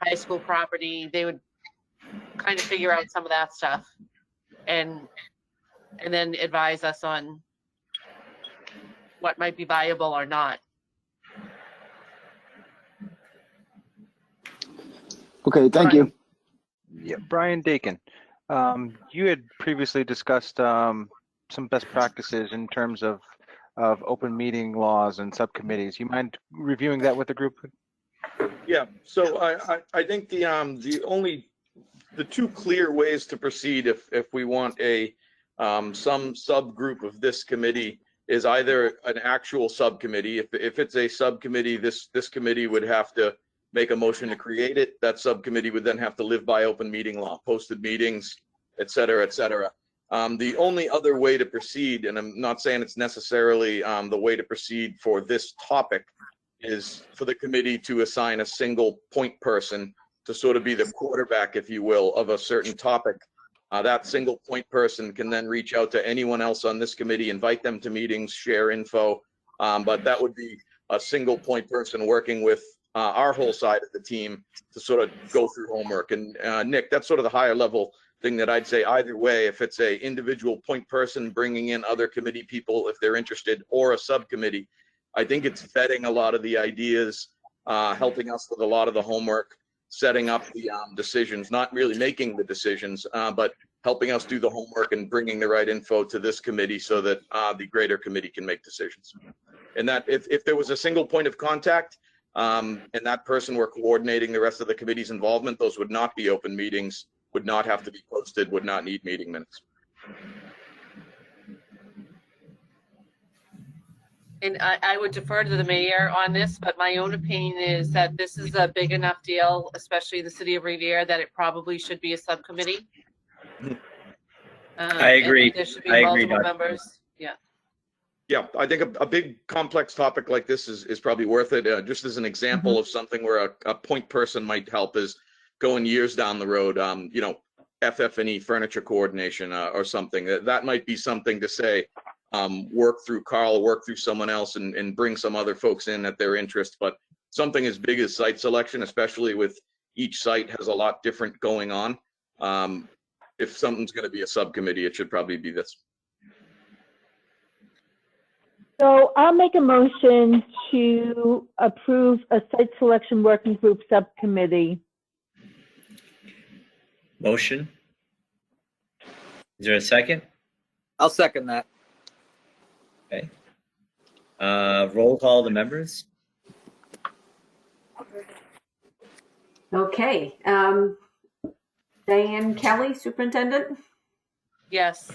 S13: high school property. They would kind of figure out some of that stuff and then advise us on what might be viable or not.
S9: Okay, thank you.
S3: Yeah, Brian Dakin, you had previously discussed some best practices in terms of open meeting laws and subcommittees. You mind reviewing that with the group?
S4: Yeah, so I think the two clear ways to proceed if we want some subgroup of this committee is either an actual subcommittee. If it's a subcommittee, this committee would have to make a motion to create it. That subcommittee would then have to live by open meeting law, posted meetings, et cetera, et cetera. The only other way to proceed, and I'm not saying it's necessarily the way to proceed for this topic, is for the committee to assign a single point person to sort of be the quarterback, if you will, of a certain topic. That single point person can then reach out to anyone else on this committee, invite them to meetings, share info. But that would be a single point person working with our whole side of the team to sort of go through homework. And Nick, that's sort of the higher level thing that I'd say either way, if it's a individual point person bringing in other committee people if they're interested, or a subcommittee, I think it's vetting a lot of the ideas, helping us with a lot of the homework, setting up the decisions, not really making the decisions, but helping us do the homework and bringing the right info to this committee so that the greater committee can make decisions. And that if there was a single point of contact and that person were coordinating the rest of the committee's involvement, those would not be open meetings, would not have to be posted, would not need meeting minutes.
S13: And I would defer to the mayor on this, but my own opinion is that this is a big enough deal, especially the city of Revere, that it probably should be a subcommittee.
S17: I agree.
S13: There should be
S17: I agree,
S13: multiple
S17: Dr.
S13: members. Yeah.
S4: Yeah, I think a big complex topic like this is probably worth it. Just as an example of something where a point person might help is going years down the road, FF&E furniture coordination or something. That might be something to say, work through Carl, work through someone else and bring some other folks in at their interest. But something as big as site selection, especially with each site has a lot different going on. If something's going to be a subcommittee, it should probably be this.
S8: So I'll make a motion to approve a site selection working group subcommittee.
S17: Motion. Is there a second?
S19: I'll second that.
S17: Okay. Roll call the members.
S1: Okay. Diane Kelly, Superintendent.
S13: Yes.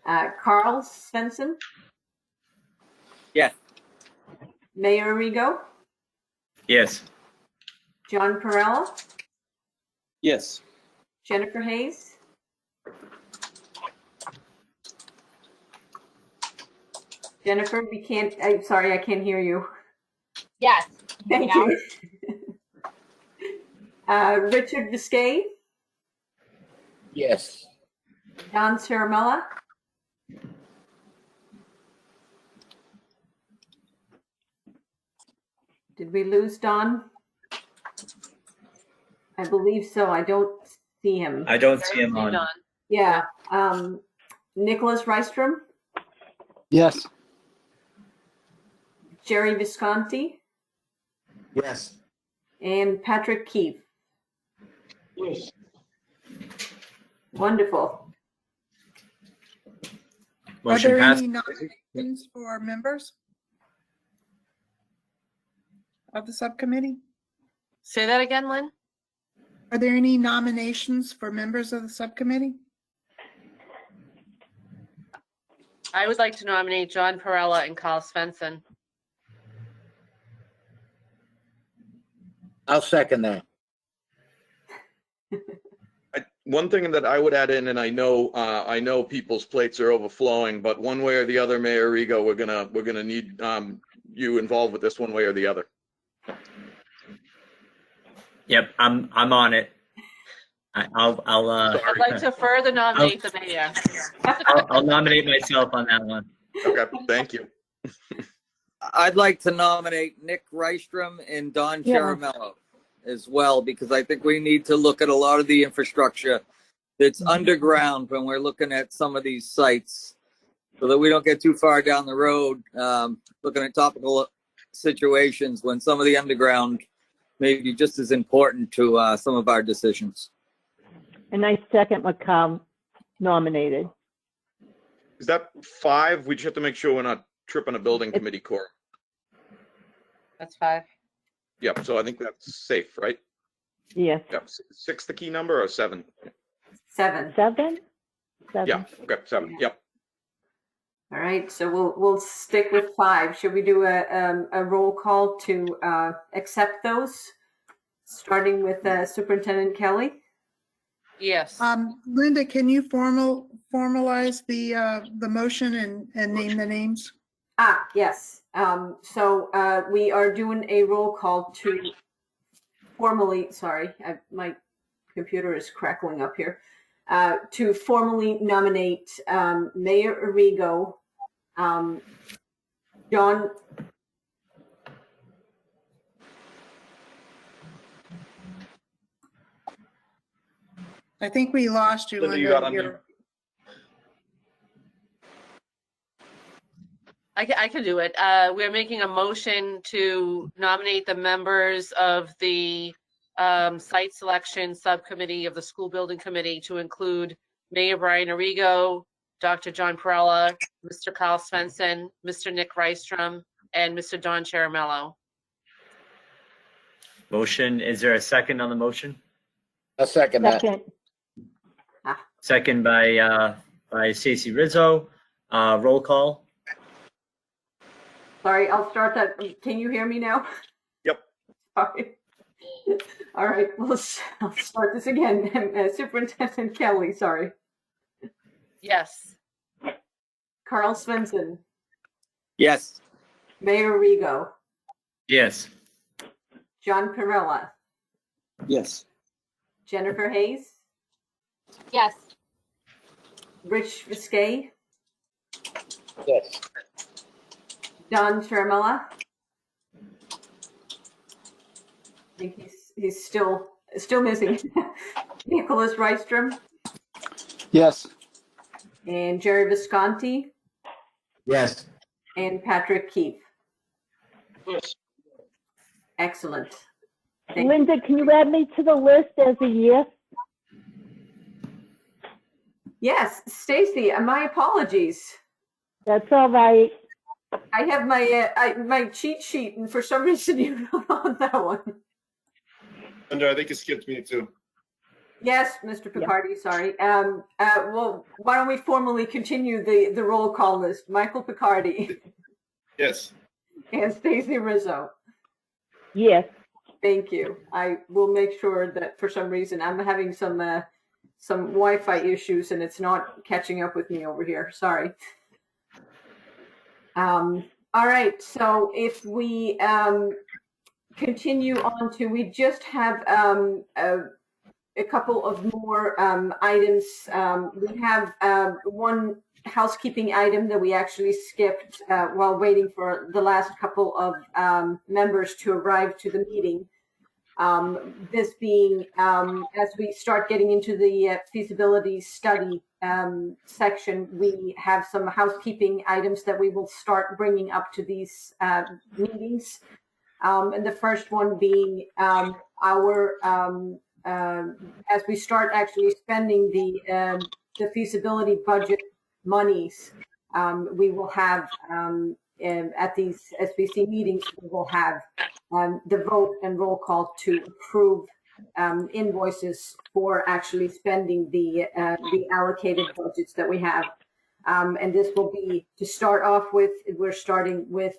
S1: Carl Svensson.
S19: Yes.
S1: Mayor Arrigo.
S17: Yes.
S1: John Perella.
S2: Yes.
S1: Jennifer Hayes. Jennifer, we can't, I'm sorry, I can't hear you.
S20: Yes.
S1: Thank you. Richard Biscay.
S19: Yes.
S1: Don Ciaramella. Did we lose Don? I believe so. I don't see him.
S17: I don't see him on.
S13: Don.
S1: Yeah. Nicholas Rystrom,
S9: Yes.
S1: Jerry Visconti,
S5: Yes.
S1: and Patrick Keefe.
S5: Yes.
S1: Wonderful.
S18: Are
S17: Motion
S18: there
S17: passed.
S18: any nominations for members of the subcommittee?
S13: Say that again, Lynn?
S18: Are there any nominations for members of the subcommittee?
S13: I would like to nominate John Perella and Carl Svensson.
S5: I'll second that.
S4: One thing that I would add in, and I know people's plates are overflowing, but one way or the other, Mayor Rigo, we're gonna need you involved with this one way or the other.
S17: Yep, I'm on it. I'll
S13: I'd like to further nominate the mayor.
S17: I'll nominate myself on that one.
S4: Okay, thank you.
S19: I'd like to nominate Nick Rystrom and Don
S8: Yeah.
S19: Ciaramella as well, because I think we need to look at a lot of the infrastructure that's underground when we're looking at some of these sites, so that we don't get too far down the road looking at topical situations when some of the underground may be just as important to some of our decisions.
S8: And I second what Carl nominated.
S4: Is that 5? We just have to make sure we're not tripping a building committee core.
S13: That's 5.
S4: Yep, so I think that's safe, right?
S8: Yes.
S4: Yep. 6 the key number or 7?
S1: 7.
S8: 7? 7.
S4: Yeah, okay, 7, yep.
S1: All right, so we'll stick with 5. Should we do a roll call to accept those, starting with Superintendent Kelly?
S13: Yes.
S18: Linda, can you formalize the motion and name the names?
S1: Yes. So we are doing a roll call to formally, sorry, my computer is crackling up here, to formally nominate Mayor Arrigo, John.
S18: I think we lost you,
S4: Linda,
S18: Linda.
S4: you got unmute.
S13: I can do it. We're making a motion to nominate the members of the site selection subcommittee of the school building committee to include Mayor Brian Arrigo, Dr. John Perella, Mr. Carl Svensson, Mr. Nick Rystrom, and Mr. Don Ciaramella.
S17: Motion. Is there a second on the motion?
S5: I'll second that.
S8: Second.
S17: Second by Stacey Rizzo. Roll call.
S1: Sorry, I'll start that. Can you hear me now?
S4: Yep.
S1: Sorry. All right, I'll start this again. Superintendent Kelly, sorry.
S13: Yes.
S1: Carl Svensson,
S19: Yes.
S1: Mayor Arrigo,
S17: Yes.
S1: John Perella,
S2: Yes.
S1: Jennifer Hayes,
S13: Yes.
S1: Rich Viscay,
S5: Yes.
S1: Don Ciaramella. I think he's still missing. Nicholas Rystrom
S9: Yes.
S1: and Jerry Visconti
S5: Yes.
S1: and Patrick Keefe.
S5: Yes.
S1: Excellent. Thank
S8: Linda, can you add me to the list as a yes?
S1: Yes, Stacy, my apologies.
S8: That's all right.
S1: I have my cheat sheet, and for some reason you're not on that one.
S5: Linda, I think you skipped me too.
S1: Yes, Mr. Picardi, sorry. Well, why don't we formally continue the roll call list? Michael Picardi
S5: Yes.
S1: and Stacy Rizzo.
S8: Yes.
S1: Thank you. I will make sure that for some reason I'm having some Wi-Fi issues and it's not catching up with me over here. Sorry. All right. So if we continue on to, we just have a couple of more items. We have one housekeeping item that we actually skipped while waiting for the last couple of members to arrive to the meeting. This being, as we start getting into the feasibility study section, we have some housekeeping items that we will start bringing up to these meetings. And the first one being our, as we start actually spending the feasibility budget monies, we will have at these SBC meetings, we will have the vote and roll call to approve invoices for actually spending the allocated budgets that we have. And this will be, to start off with, we're starting with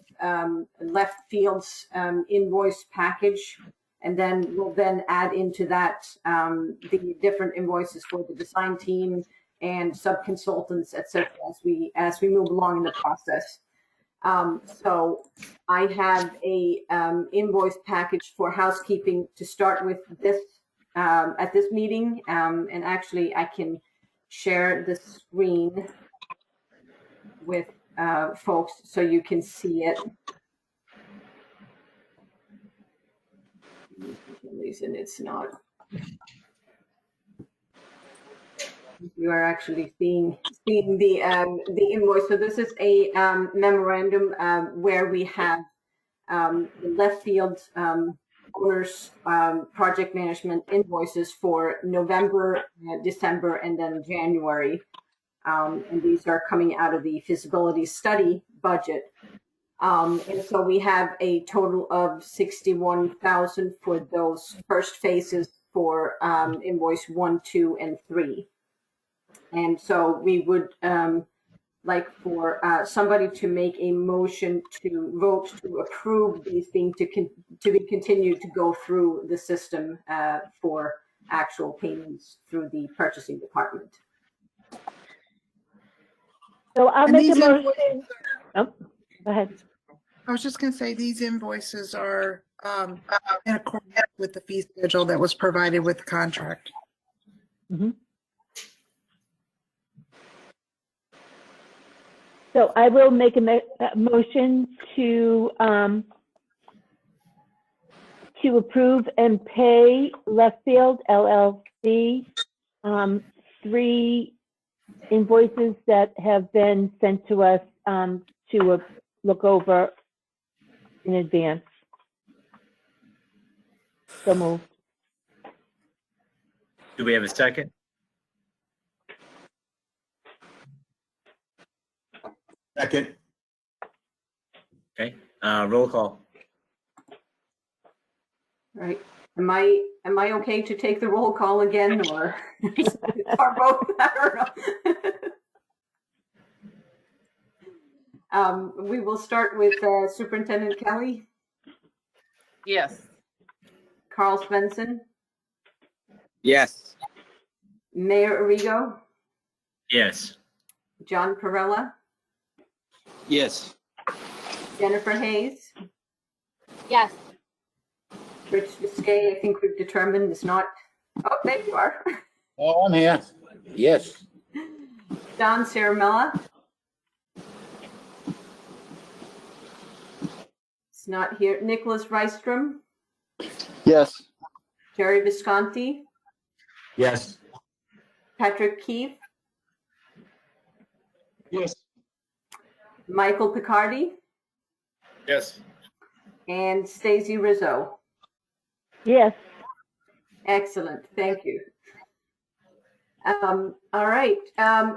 S1: left field's invoice package, and then we'll then add into that the different invoices for the design team and sub-consultants, et cetera, as we move along in the process. So I have a invoice package for housekeeping to start with this at this meeting, and actually I can share the screen with folks so you can see it. For some reason it's not. You are actually seeing the invoice. So this is a memorandum where we have the left field owners project management invoices for November, December, and then January. And these are coming out of the feasibility study budget. And so we have a total of 61,000 for those first phases for invoice 1, 2, and 3. And so we would like for somebody to make a motion to vote to approve these being to be continued to go through the system for actual payments through the purchasing department.
S8: So I'll make a motion. Oh, go ahead.
S18: I was just going to say these invoices are in accordance with the fee schedule that was provided with the contract.
S8: Mm-hmm. So I will make a motion to approve and pay Left Field LLC 3 invoices that have been sent to us to look over in advance. So moved.
S17: Do we have a second?
S5: Second.
S17: Okay, roll call.
S1: All right. Am I okay to take the roll call again, or are both? I don't know. We will start with Superintendent Kelly.
S13: Yes.
S1: Carl Svensson.
S19: Yes.
S1: Mayor Arrigo.
S17: Yes.
S1: John Perella.
S2: Yes.
S1: Jennifer Hayes.
S13: Yes.
S1: Rich Biscay, I think we've determined is not. Oh, there you are.
S5: Oh, I'm here. Yes.
S1: Don Ciaramella. It's not here. Nicholas Rystrom.
S9: Yes.
S1: Jerry Visconti.
S5: Yes.
S1: Patrick Keefe.
S5: Yes.
S1: Michael Picardi.
S5: Yes.
S1: And Stacey Rizzo.
S8: Yes.
S1: Excellent. Thank you. All right.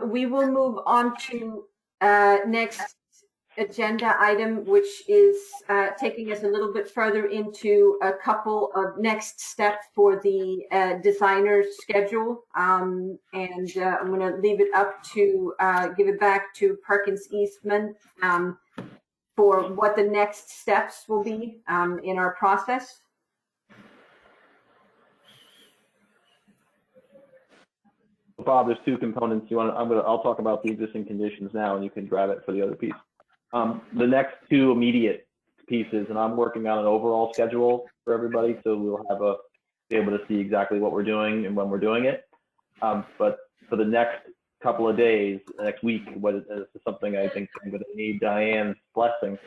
S1: We will move on to next agenda item, which is taking us a little bit further into a couple of next steps for the designer's schedule. And I'm going to leave it up to give it back to Perkins Eastman for what the next steps will be in our process.
S11: Bob, there's 2 components. I'll talk about the existing conditions now, and you can grab it for the other piece. The next 2 immediate pieces, and I'm working on an overall schedule for everybody, so we'll have be able to see exactly what we're doing and when we're doing it. But for the next couple of days, next week, what is something I think I'm going to need Diane's blessing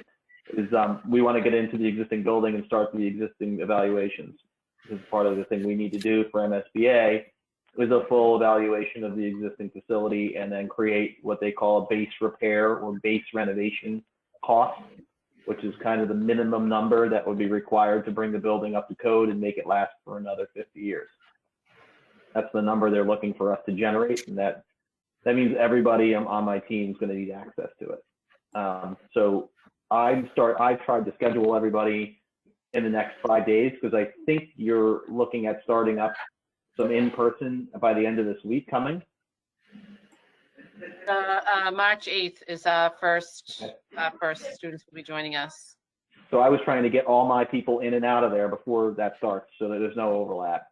S11: is we want to get into the existing building and start the existing evaluations. This is part of the thing we need to do for MSBA is a full evaluation of the existing facility and then create what they call a base repair or base renovation cost, which is kind of the minimum number that would be required to bring the building up to code and make it last for another 50 years. That's the number they're looking for us to generate, and that means everybody on my team is going to need access to it. So I've tried to schedule everybody in the next 5 days because I think you're looking at starting up some in-person by the end of this week coming.
S13: March 8th is our first students will be joining us.
S11: So I was trying to get all my people in and out of there before that starts so that there's no overlap.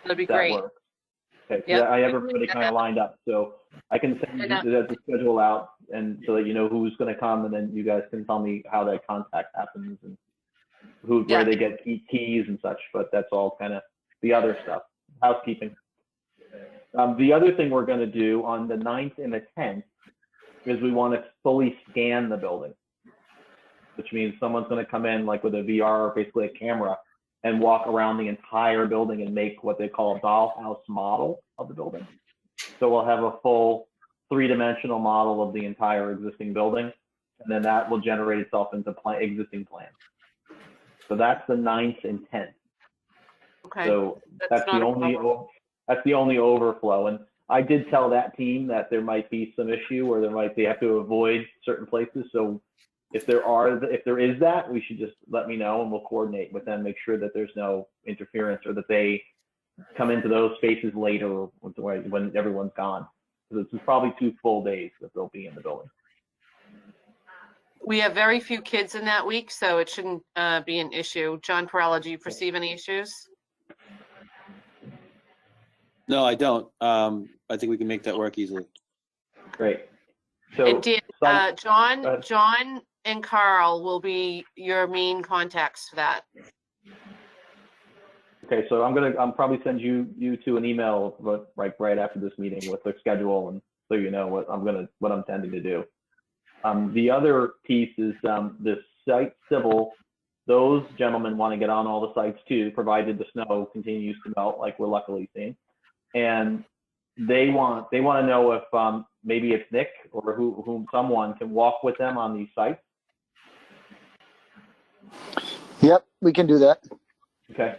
S13: That'd be
S11: That
S13: great.
S11: works. Okay, so
S13: Yep.
S11: I have everybody kind of lined up, so I can send you the schedule out, and so that you know who's going to come, and then you guys can tell me how that contact happens and where they get keys and such. But that's all kind of the other stuff, housekeeping. The other thing we're going to do on the 9th and the 10th is we want to fully scan the building, which means someone's going to come in like with a VR, basically a camera, and walk around the entire building and make what they call a dollhouse model of the building. So we'll have a full 3-dimensional model of the entire existing building, and then that will generate itself into existing plans. So that's the 9th and 10th.
S13: Okay.
S11: So that's the only overflow. And I did tell that team that there might be some issue where they have to avoid certain places. So if there is that, we should just let me know and we'll coordinate with them, make sure that there's no interference or that they come into those spaces later when everyone's gone. Because it's probably 2 full days that they'll be in the building.
S13: We have very few kids in that week, so it shouldn't be an issue. John Perella, do you perceive any issues?
S2: No, I don't. I think we can make that work easily.
S11: Great. So
S13: And Dan, John and Carl will be your main contacts for that.
S11: Okay, so I'm probably send you two an email, but right after this meeting with the schedule, and so you know what I'm intending to do. The other piece is the site civil. Those gentlemen want to get on all the sites too, provided the snow continues to melt, like we're luckily seeing. And they want to know if maybe it's Nick or whom someone can walk with them on these sites.
S9: Yep, we can do that.
S11: Okay.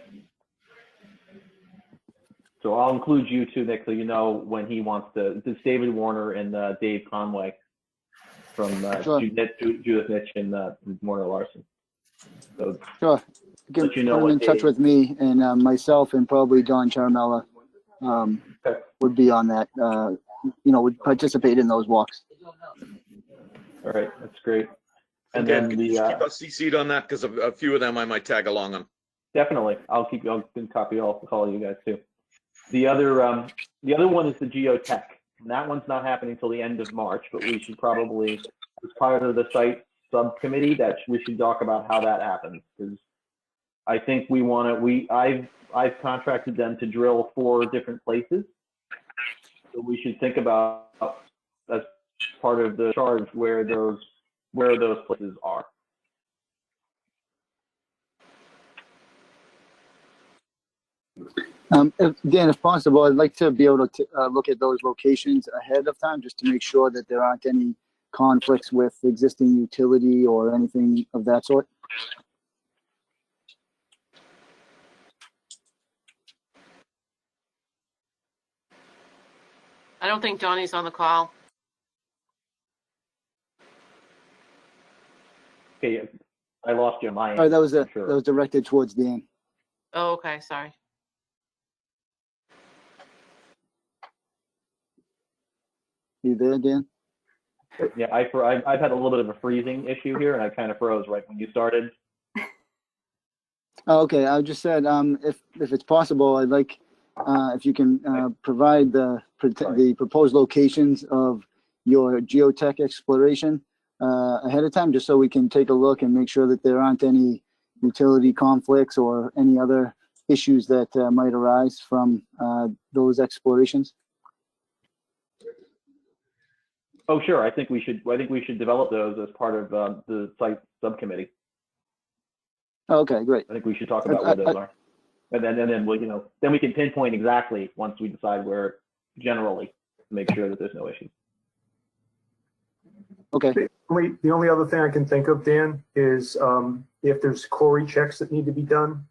S11: So I'll include you too, Nick, so you know when he wants to. It's David Warner and Dave Conway from
S9: Sure.
S11: Judith Nitch and Warner Larson. So
S9: Sure. You can
S11: let you know
S9: put him in
S11: what
S9: touch
S11: Dave-
S9: with me, and myself and probably Don Charamella would be on that. Would participate in those walks.
S11: All right, that's great. And
S4: Dan,
S11: then
S4: can you just keep us CC'd on that? Because a few of them I might tag along on.
S11: Definitely, I'll copy all you guys too. The other one is the geotech. And that one's not happening until the end of March, but we should probably, as part of the site subcommittee, we should talk about how that happens, because I think I've contracted them to drill 4 different places. So we should think about, as part of the charge, where those places are.
S9: Dan, if possible, I'd like to be able to look at those locations ahead of time, just to make sure that there aren't any conflicts with existing utility or anything of that sort.
S13: I don't think Donnie's on the call.
S11: Okay, I lost you on my end.
S9: All right, that was
S11: Sure.
S9: that was directed towards Dan.
S13: Oh, okay, sorry.
S9: You there, Dan?
S11: Yeah, I've had a little bit of a freezing issue here, and I kind of froze right when you started.
S9: Oh, okay, I just said if it's possible, I'd like if you can provide the proposed locations of your geotech exploration ahead of time, just so we can take a look and make sure that there aren't any utility conflicts or any other issues that might arise from those explorations?
S11: Oh, sure. I think we should develop those as part of the site subcommittee.
S9: Okay, great.
S11: I think we should talk about where those are, and then we'll, then we can pinpoint exactly once we decide where generally to make sure that there's no issues.
S9: Okay.
S10: The only other thing I can think of, Dan, is if there's query checks that need to be done,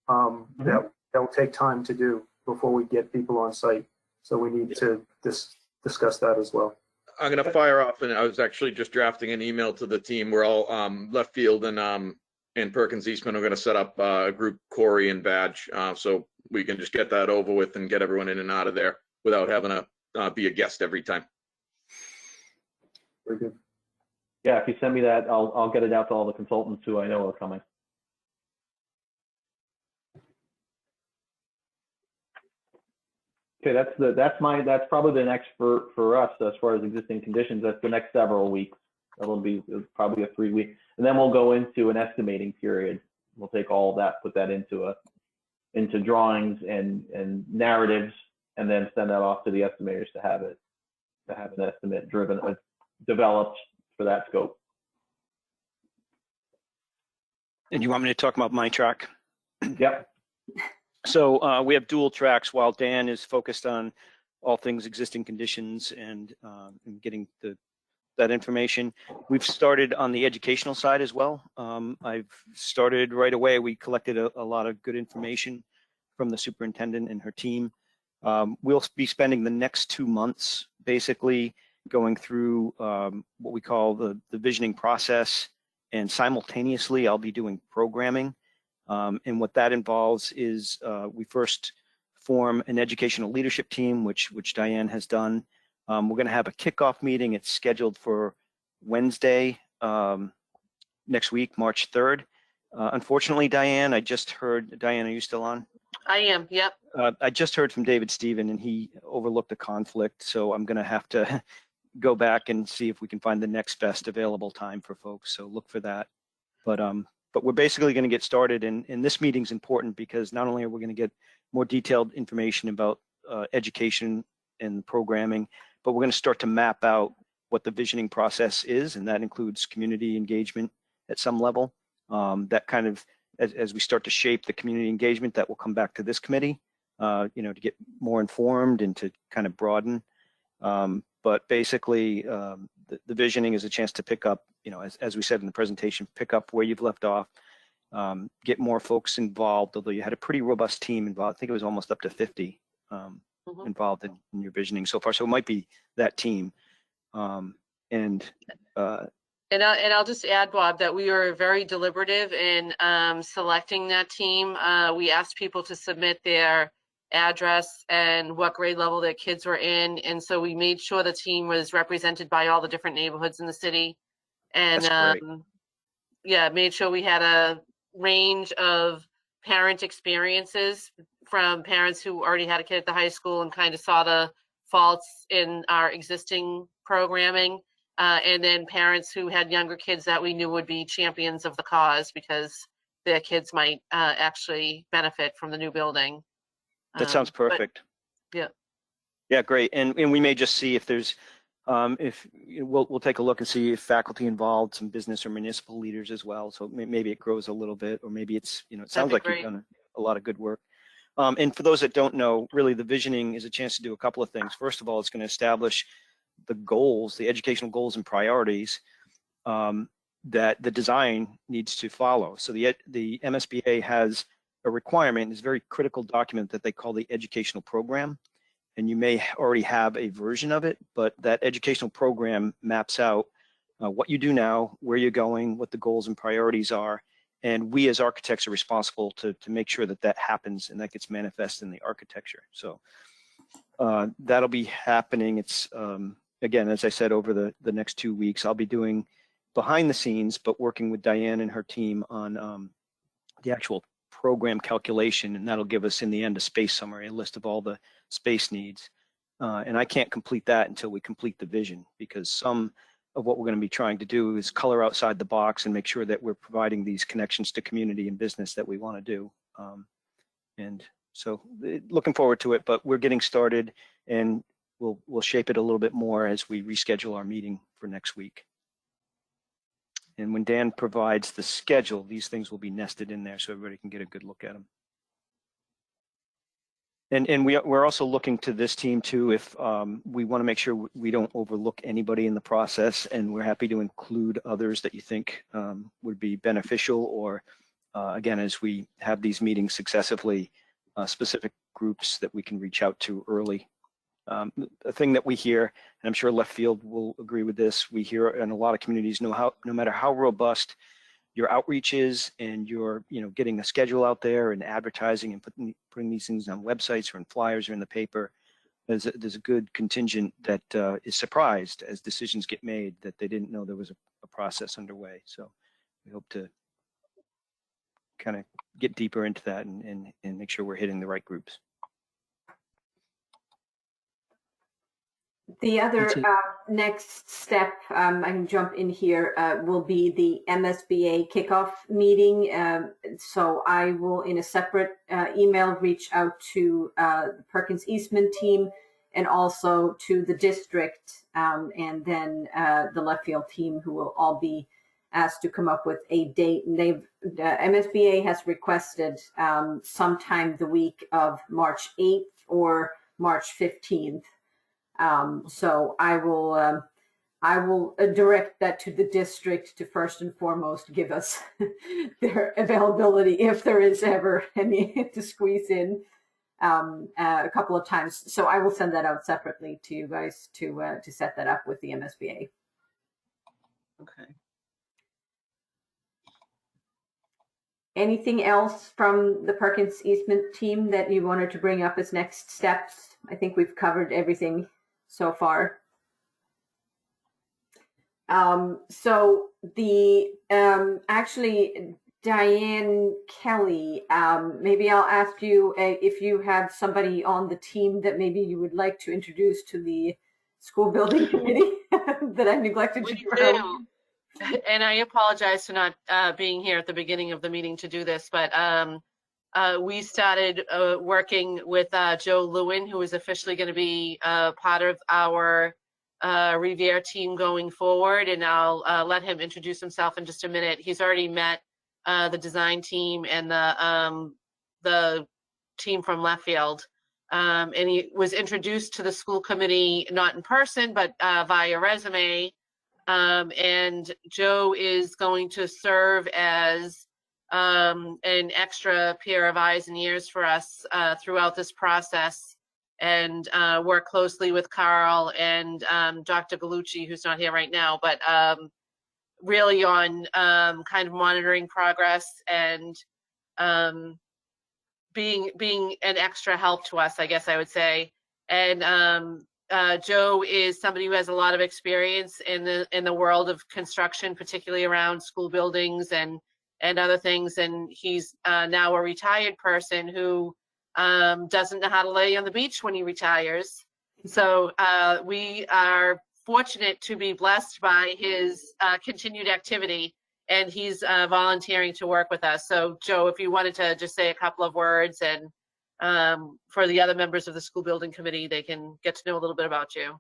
S10: that'll take time to do before we get people on site. So we need to discuss that as well.
S4: I'm going to fire off, and I was actually just drafting an email to the team. We're all left field and Perkins Eastman are going to set up a group Corey and badge, so we can just get that over with and get everyone in and out of there without having to be a guest every time.
S10: Very good.
S11: Yeah, if you send me that, I'll get it out to all the consultants who I know are coming. Okay, that's probably the next for us as far as existing conditions. That's the next several weeks. That'll be probably a 3-week, and then we'll go into an estimating period. We'll take all of that, put that into drawings and narratives, and then send that off to the estimators to have an estimate developed for that scope.
S6: And you want me to talk about my track?
S11: Yep.
S6: So we have dual tracks while Dan is focused on all things existing conditions and getting that information. We've started on the educational side as well. I've started right away. We collected a lot of good information from the superintendent and her team. We'll be spending the next 2 months basically going through what we call the visioning process, and simultaneously I'll be doing programming. And what that involves is we first form an educational leadership team, which Diane has done. We're going to have a kickoff meeting. It's scheduled for Wednesday next week, March 3rd. Unfortunately, Diane, are you still on?
S13: I am, yep.
S6: I just heard from David Stephen, and he overlooked a conflict, so I'm going to have to go back and see if we can find the next best available time for folks. So look for that. But we're basically going to get started, and this meeting's important because not only are we going to get more detailed information about education and programming, but we're going to start to map out what the visioning process is, and that includes community engagement at some level. That kind of, as we start to shape the community engagement, that will come back to this committee, to get more informed and to kind of broaden. But basically, the visioning is a chance to pick up, as we said in the presentation, pick up where you've left off, get more folks involved, although you had a pretty robust team involved. I think it was almost up to 50 involved in your visioning so far. So it might be that team. And I'll
S13: just add, Bob, that we were very deliberative in selecting that team. We asked people to submit their address and what grade level their kids were in, and so we made sure the team was represented by all the different neighborhoods in the city, and made sure we had a range of parent experiences from parents who already had a kid at the high school and kind of saw the faults in our existing programming, and then parents who had younger kids that we knew would be champions of the cause because their kids might actually benefit from the new building.
S6: That sounds perfect. Yeah, great. And we may just see if there's, we'll take a look and see if faculty involved, some business or municipal leaders as well. So maybe it grows a little bit, or maybe it's, it sounds like you've done a lot of good work. And for those that don't know, really the visioning is a chance to do a couple of things. First of all, it's going to establish the goals, the educational goals and priorities that the design needs to follow. So the MSBA has a requirement, is a very critical document that they call the educational program. And you may already have a version of it, but that educational program maps out what you do now, where you're going, what the goals and priorities are. And we as architects are responsible to make sure that that happens and that gets manifest in the architecture. So that'll be happening. It's, again, as I said, over the next 2 weeks, I'll be doing behind the scenes, but working with Diane and her team on the actual program calculation, and that'll give us in the end a space summary, a list of all the space needs. And I can't complete that until we complete the vision, because some of what we're going to be trying to do is color outside the box and make sure that we're providing these connections to community and business that we want to do. And so looking forward to it, but we're getting started, and we'll shape it a little bit more as we reschedule our meeting for next week. And when Dan provides the schedule, these things will be nested in there so everybody can get a good look at them. And we're also looking to this team too, if we want to make sure we don't overlook anybody in the process, and we're happy to include others that you think would be beneficial, or again, as we have these meetings successively, specific groups that we can reach out to early. The thing that we hear, and I'm sure left field will agree with this, we hear in a lot of communities, no matter how robust your outreach is, and you're getting the schedule out there and advertising and putting these things on websites or in flyers or in the paper, there's a good contingent that is surprised as decisions get made that they didn't know there was a process underway. So we hope to kind of get deeper into that and make sure we're hitting the right groups.
S1: The other next step, I can jump in here, will be the MSBA kickoff meeting. So I will, in a separate email, reach out to the Perkins Eastman team and also to the district, and then the left field team, who will all be asked to come up with a date. And MSBA has requested sometime the week of March 8th or March 15th. So I will direct that to the district to first and foremost give us their availability, if there is ever any to squeeze in a couple of times. So I will send that out separately to you guys to set that up with the MSBA. Okay. Anything else from the Perkins Eastman team that you wanted to bring up as next steps? I think we've covered everything so far. So the actually, Diane Kelly, maybe I'll ask you if you have somebody on the team that maybe you would like to introduce to the school building committee that I neglected to do earlier.
S13: And I apologize for not being here at the beginning of the meeting to do this, but we started working with Joe Lewin, who is officially going to be part of our Revere team going forward, and I'll let him introduce himself in just a minute. He's already met the design team and the team from left field, and he was introduced to the school committee not in person but via resume. And Joe is going to serve as an extra pair of eyes and ears for us throughout this process, and work closely with Carl and Dr. Gallucci, who's not here right now, but really on kind of monitoring progress and being an extra help to us, I guess I would say. And Joe is somebody who has a lot of experience in the world of construction, particularly around school buildings and other things. And he's now a retired person who doesn't know how to lay on the beach when he retires. So we are fortunate to be blessed by his continued activity, and he's volunteering to work with us. So Joe, if you wanted to just say a couple of words, and for the other members of the school building committee, they can get to know a little bit about you.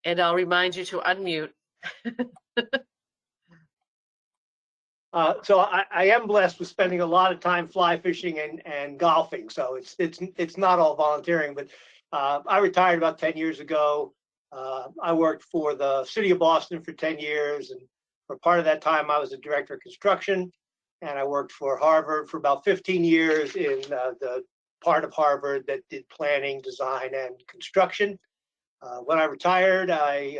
S13: And I'll remind you to unmute.
S20: So I am blessed with spending a lot of time fly fishing and golfing. So it's not all volunteering, but I retired about 10 years ago. I worked for the city of Boston for 10 years. And for part of that time, I was the director of construction. And I worked for Harvard for about 15 years in the part of Harvard that did planning, design, and construction. When I retired, I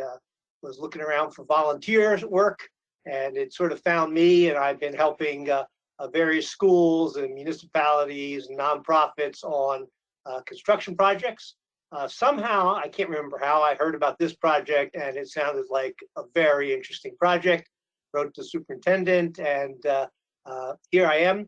S20: was looking around for volunteer work, and it sort of found me, and I've been helping various schools and municipalities and nonprofits on construction projects. Somehow, I can't remember how, I heard about this project, and it sounded like a very interesting project. Wrote to the superintendent, and here I am.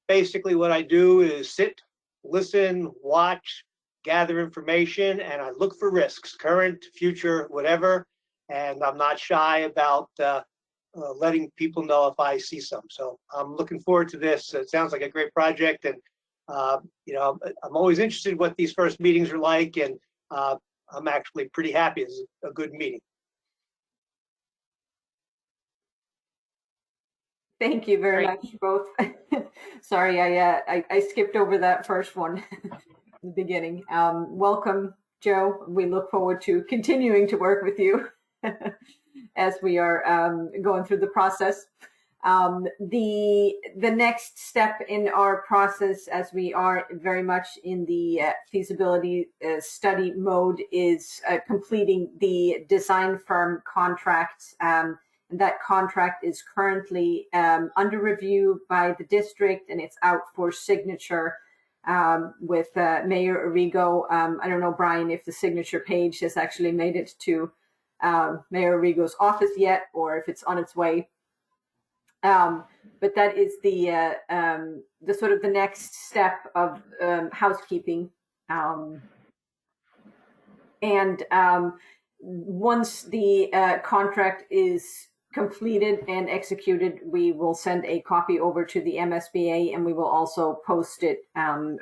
S20: Basically, what I do is sit, listen, watch, gather information, and I look for risks, current, future, whatever. And I'm not shy about letting people know if I see some. So I'm looking forward to this. It sounds like a great project, and you know, I'm always interested in what these first meetings are like, and I'm actually pretty happy. It's a good meeting.
S1: Thank you very much, both. Sorry, I skipped over that first one in the beginning. Welcome, Joe. We look forward to continuing to work with you as we are going through the process. The next step in our process, as we are very much in the feasibility study mode, is completing the design firm contract. That contract is currently under review by the district, and it's out for signature with Mayor Arrigo. I don't know, Brian, if the signature page has actually made it to Mayor Arrigo's office yet, or if it's on its way. But that is the sort of the next step of housekeeping. Once the contract is completed and executed, we will send a copy over to the MSBA, and we will also post it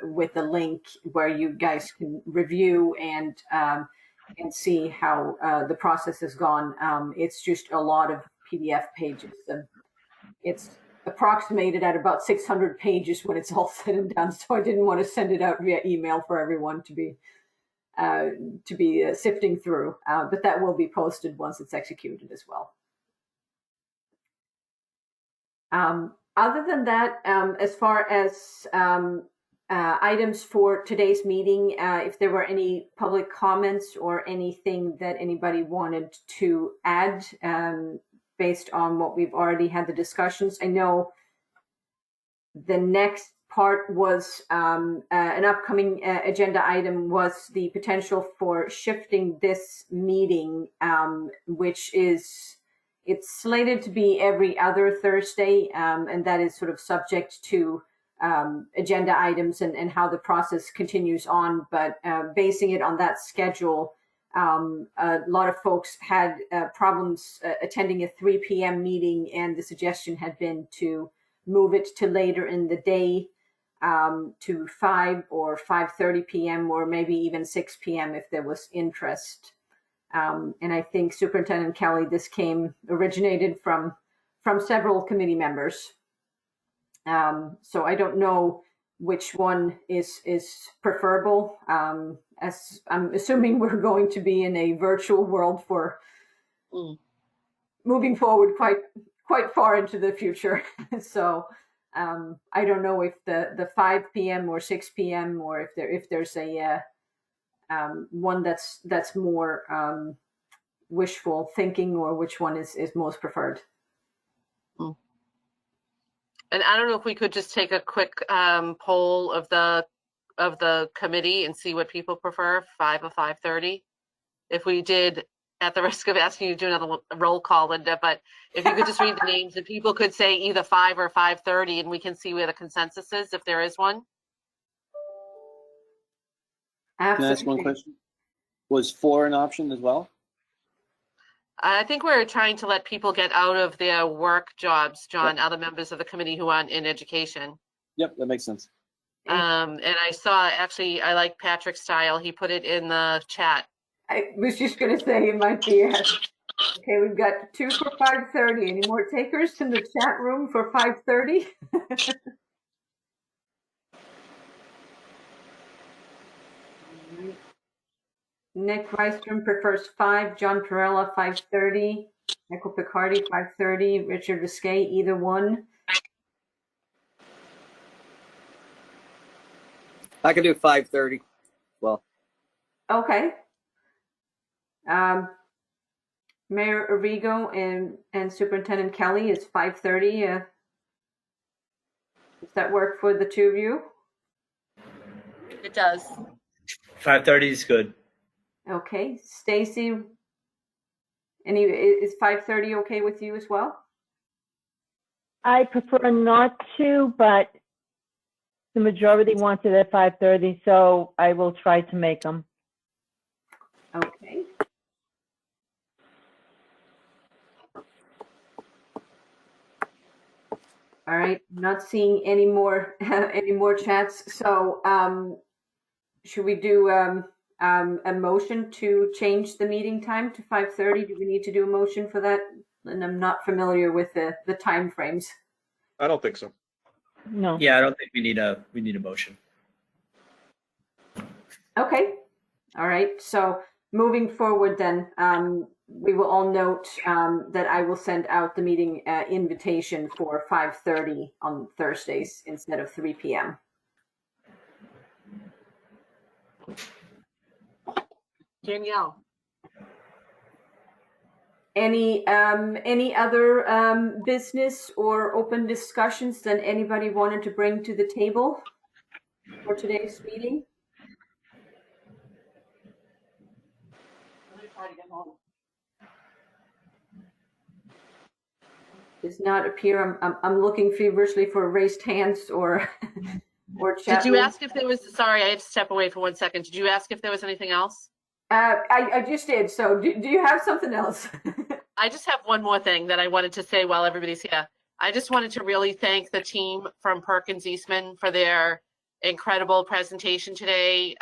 S1: with a link where you guys can review and see how the process has gone. It's just a lot of PDF pages, and it's approximated at about 600 pages when it's all said and done. So I didn't want to send it out via email for everyone to be sifting through, but that will be posted once it's executed as well. Other than that, as far as items for today's meeting, if there were any public comments or anything that anybody wanted to add based on what we've already had the discussions. I know the next part was an upcoming agenda item was the potential for shifting this meeting, which is, it's slated to be every other Thursday, and that is sort of subject to agenda items and how the process continues on. But basing it on that schedule, a lot of folks had problems attending a 3 p.m. meeting, and the suggestion had been to move it to later in the day, to 5 or 5:30 p.m. or maybe even 6 p.m. if there was interest. And I think Superintendent Kelly, this originated from several committee members. So I don't know which one is preferable. As I'm assuming we're going to be in a virtual world for moving forward quite far into the future. So I don't know if the 5 p.m. or 6 p.m. or if there's a one that's more wishful thinking, or which one is most preferred.
S13: And I don't know if we could just take a quick poll of the committee and see what people prefer, 5 or 5:30. If we did, at the risk of asking you to do another roll call, Linda, but if you could just read the names, and people could say either 5 or 5:30, and we can see where the consensus is, if there is one.
S2: Absolutely. Can I ask one question? Was 4 an option as well?
S13: I think we're trying to let people get out of their work jobs, John, other members of the committee who aren't in education.
S2: Yep, that makes sense.
S13: And I saw, actually, I like Patrick's style. He put it in the chat.
S1: I was just going to say it might be okay. We've got 2 for 5:30. Any more takers in the chat room for 5:30? Nick Rystrom prefers 5. John Perella 5:30. Michael Picardi 5:30. Richard Risquet, either one.
S19: I could do 5:30. Well.
S1: Okay. Mayor Arrigo and Superintendent Kelly is 5:30. Does that work for the two of you?
S13: It does.
S17: 5:30 is good.
S1: Okay, Stacy. Is 5:30 okay with you as well?
S8: I prefer not to, but the majority wants it at 5:30, so I will try to make them.
S1: Okay. All right, not seeing any more any more chats. So should we do a motion to change the meeting time to 5:30? Do we need to do a motion for that? And I'm not familiar with the time frames.
S4: I don't think so.
S8: No.
S17: Yeah, I don't think we need a motion.
S1: Okay. All right. So moving forward then, we will all note that I will send out the meeting invitation for 5:30 on Thursdays instead of 3 p.m.
S13: Danielle.
S1: Any other business or open discussions that anybody wanted to bring to the table for today's meeting? Does not appear. I'm looking feverishly for raised hands or or chat.
S13: Did you ask if there was, sorry, I had to step away for 1 second. Did you ask if there was anything else?
S1: I just did. So do you have something else?
S13: I just have one more thing that I wanted to say while everybody's here. I just wanted to really thank the team from Perkins Eastman for their incredible presentation today.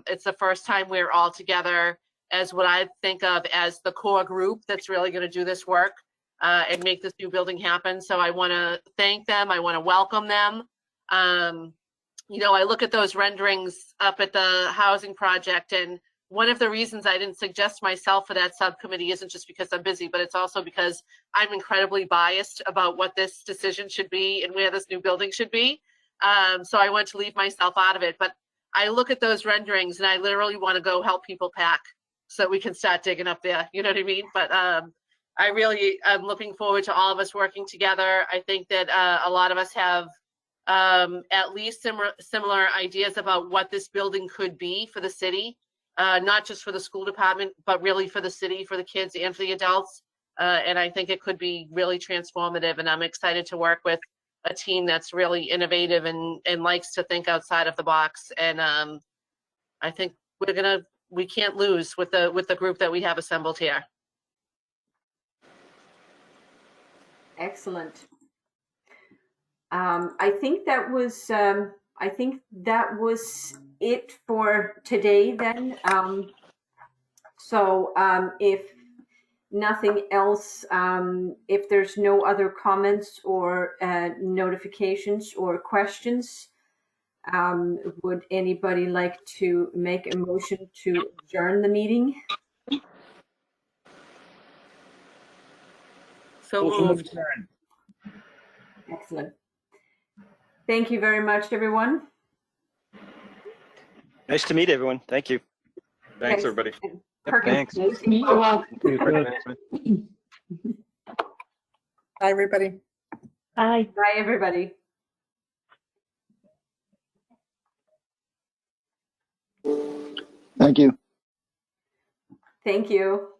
S13: It's the first time we're all together as what I think of as the core group that's really going to do this work and make this new building happen. So I want to thank them. I want to welcome them. You know, I look at those renderings up at the housing project, and one of the reasons I didn't suggest myself for that subcommittee isn't just because I'm busy, but it's also because I'm incredibly biased about what this decision should be and where this new building should be. So I want to leave myself out of it. But I look at those renderings and I literally want to go help people pack so we can start digging up there. You know what I mean? But I really am looking forward to all of us working together. I think that a lot of us have at least similar ideas about what this building could be for the city. Not just for the school department, but really for the city, for the kids and for the adults. And I think it could be really transformative. And I'm excited to work with a team that's really innovative and likes to think outside of the box. And I think we can't lose with the group that we have assembled here.
S1: Excellent. I think that was it for today then. So if nothing else, if there's no other comments or notifications or questions, would anybody like to make a motion to adjourn the meeting?
S13: So moved.
S1: Excellent. Thank you very much, everyone.
S6: Nice to meet everyone. Thank you.
S4: Thanks, everybody.
S3: Thanks.
S12: Nice to meet you all.
S18: Bye, everybody.
S8: Bye.
S1: Bye, everybody.
S9: Thank you.
S1: Thank you.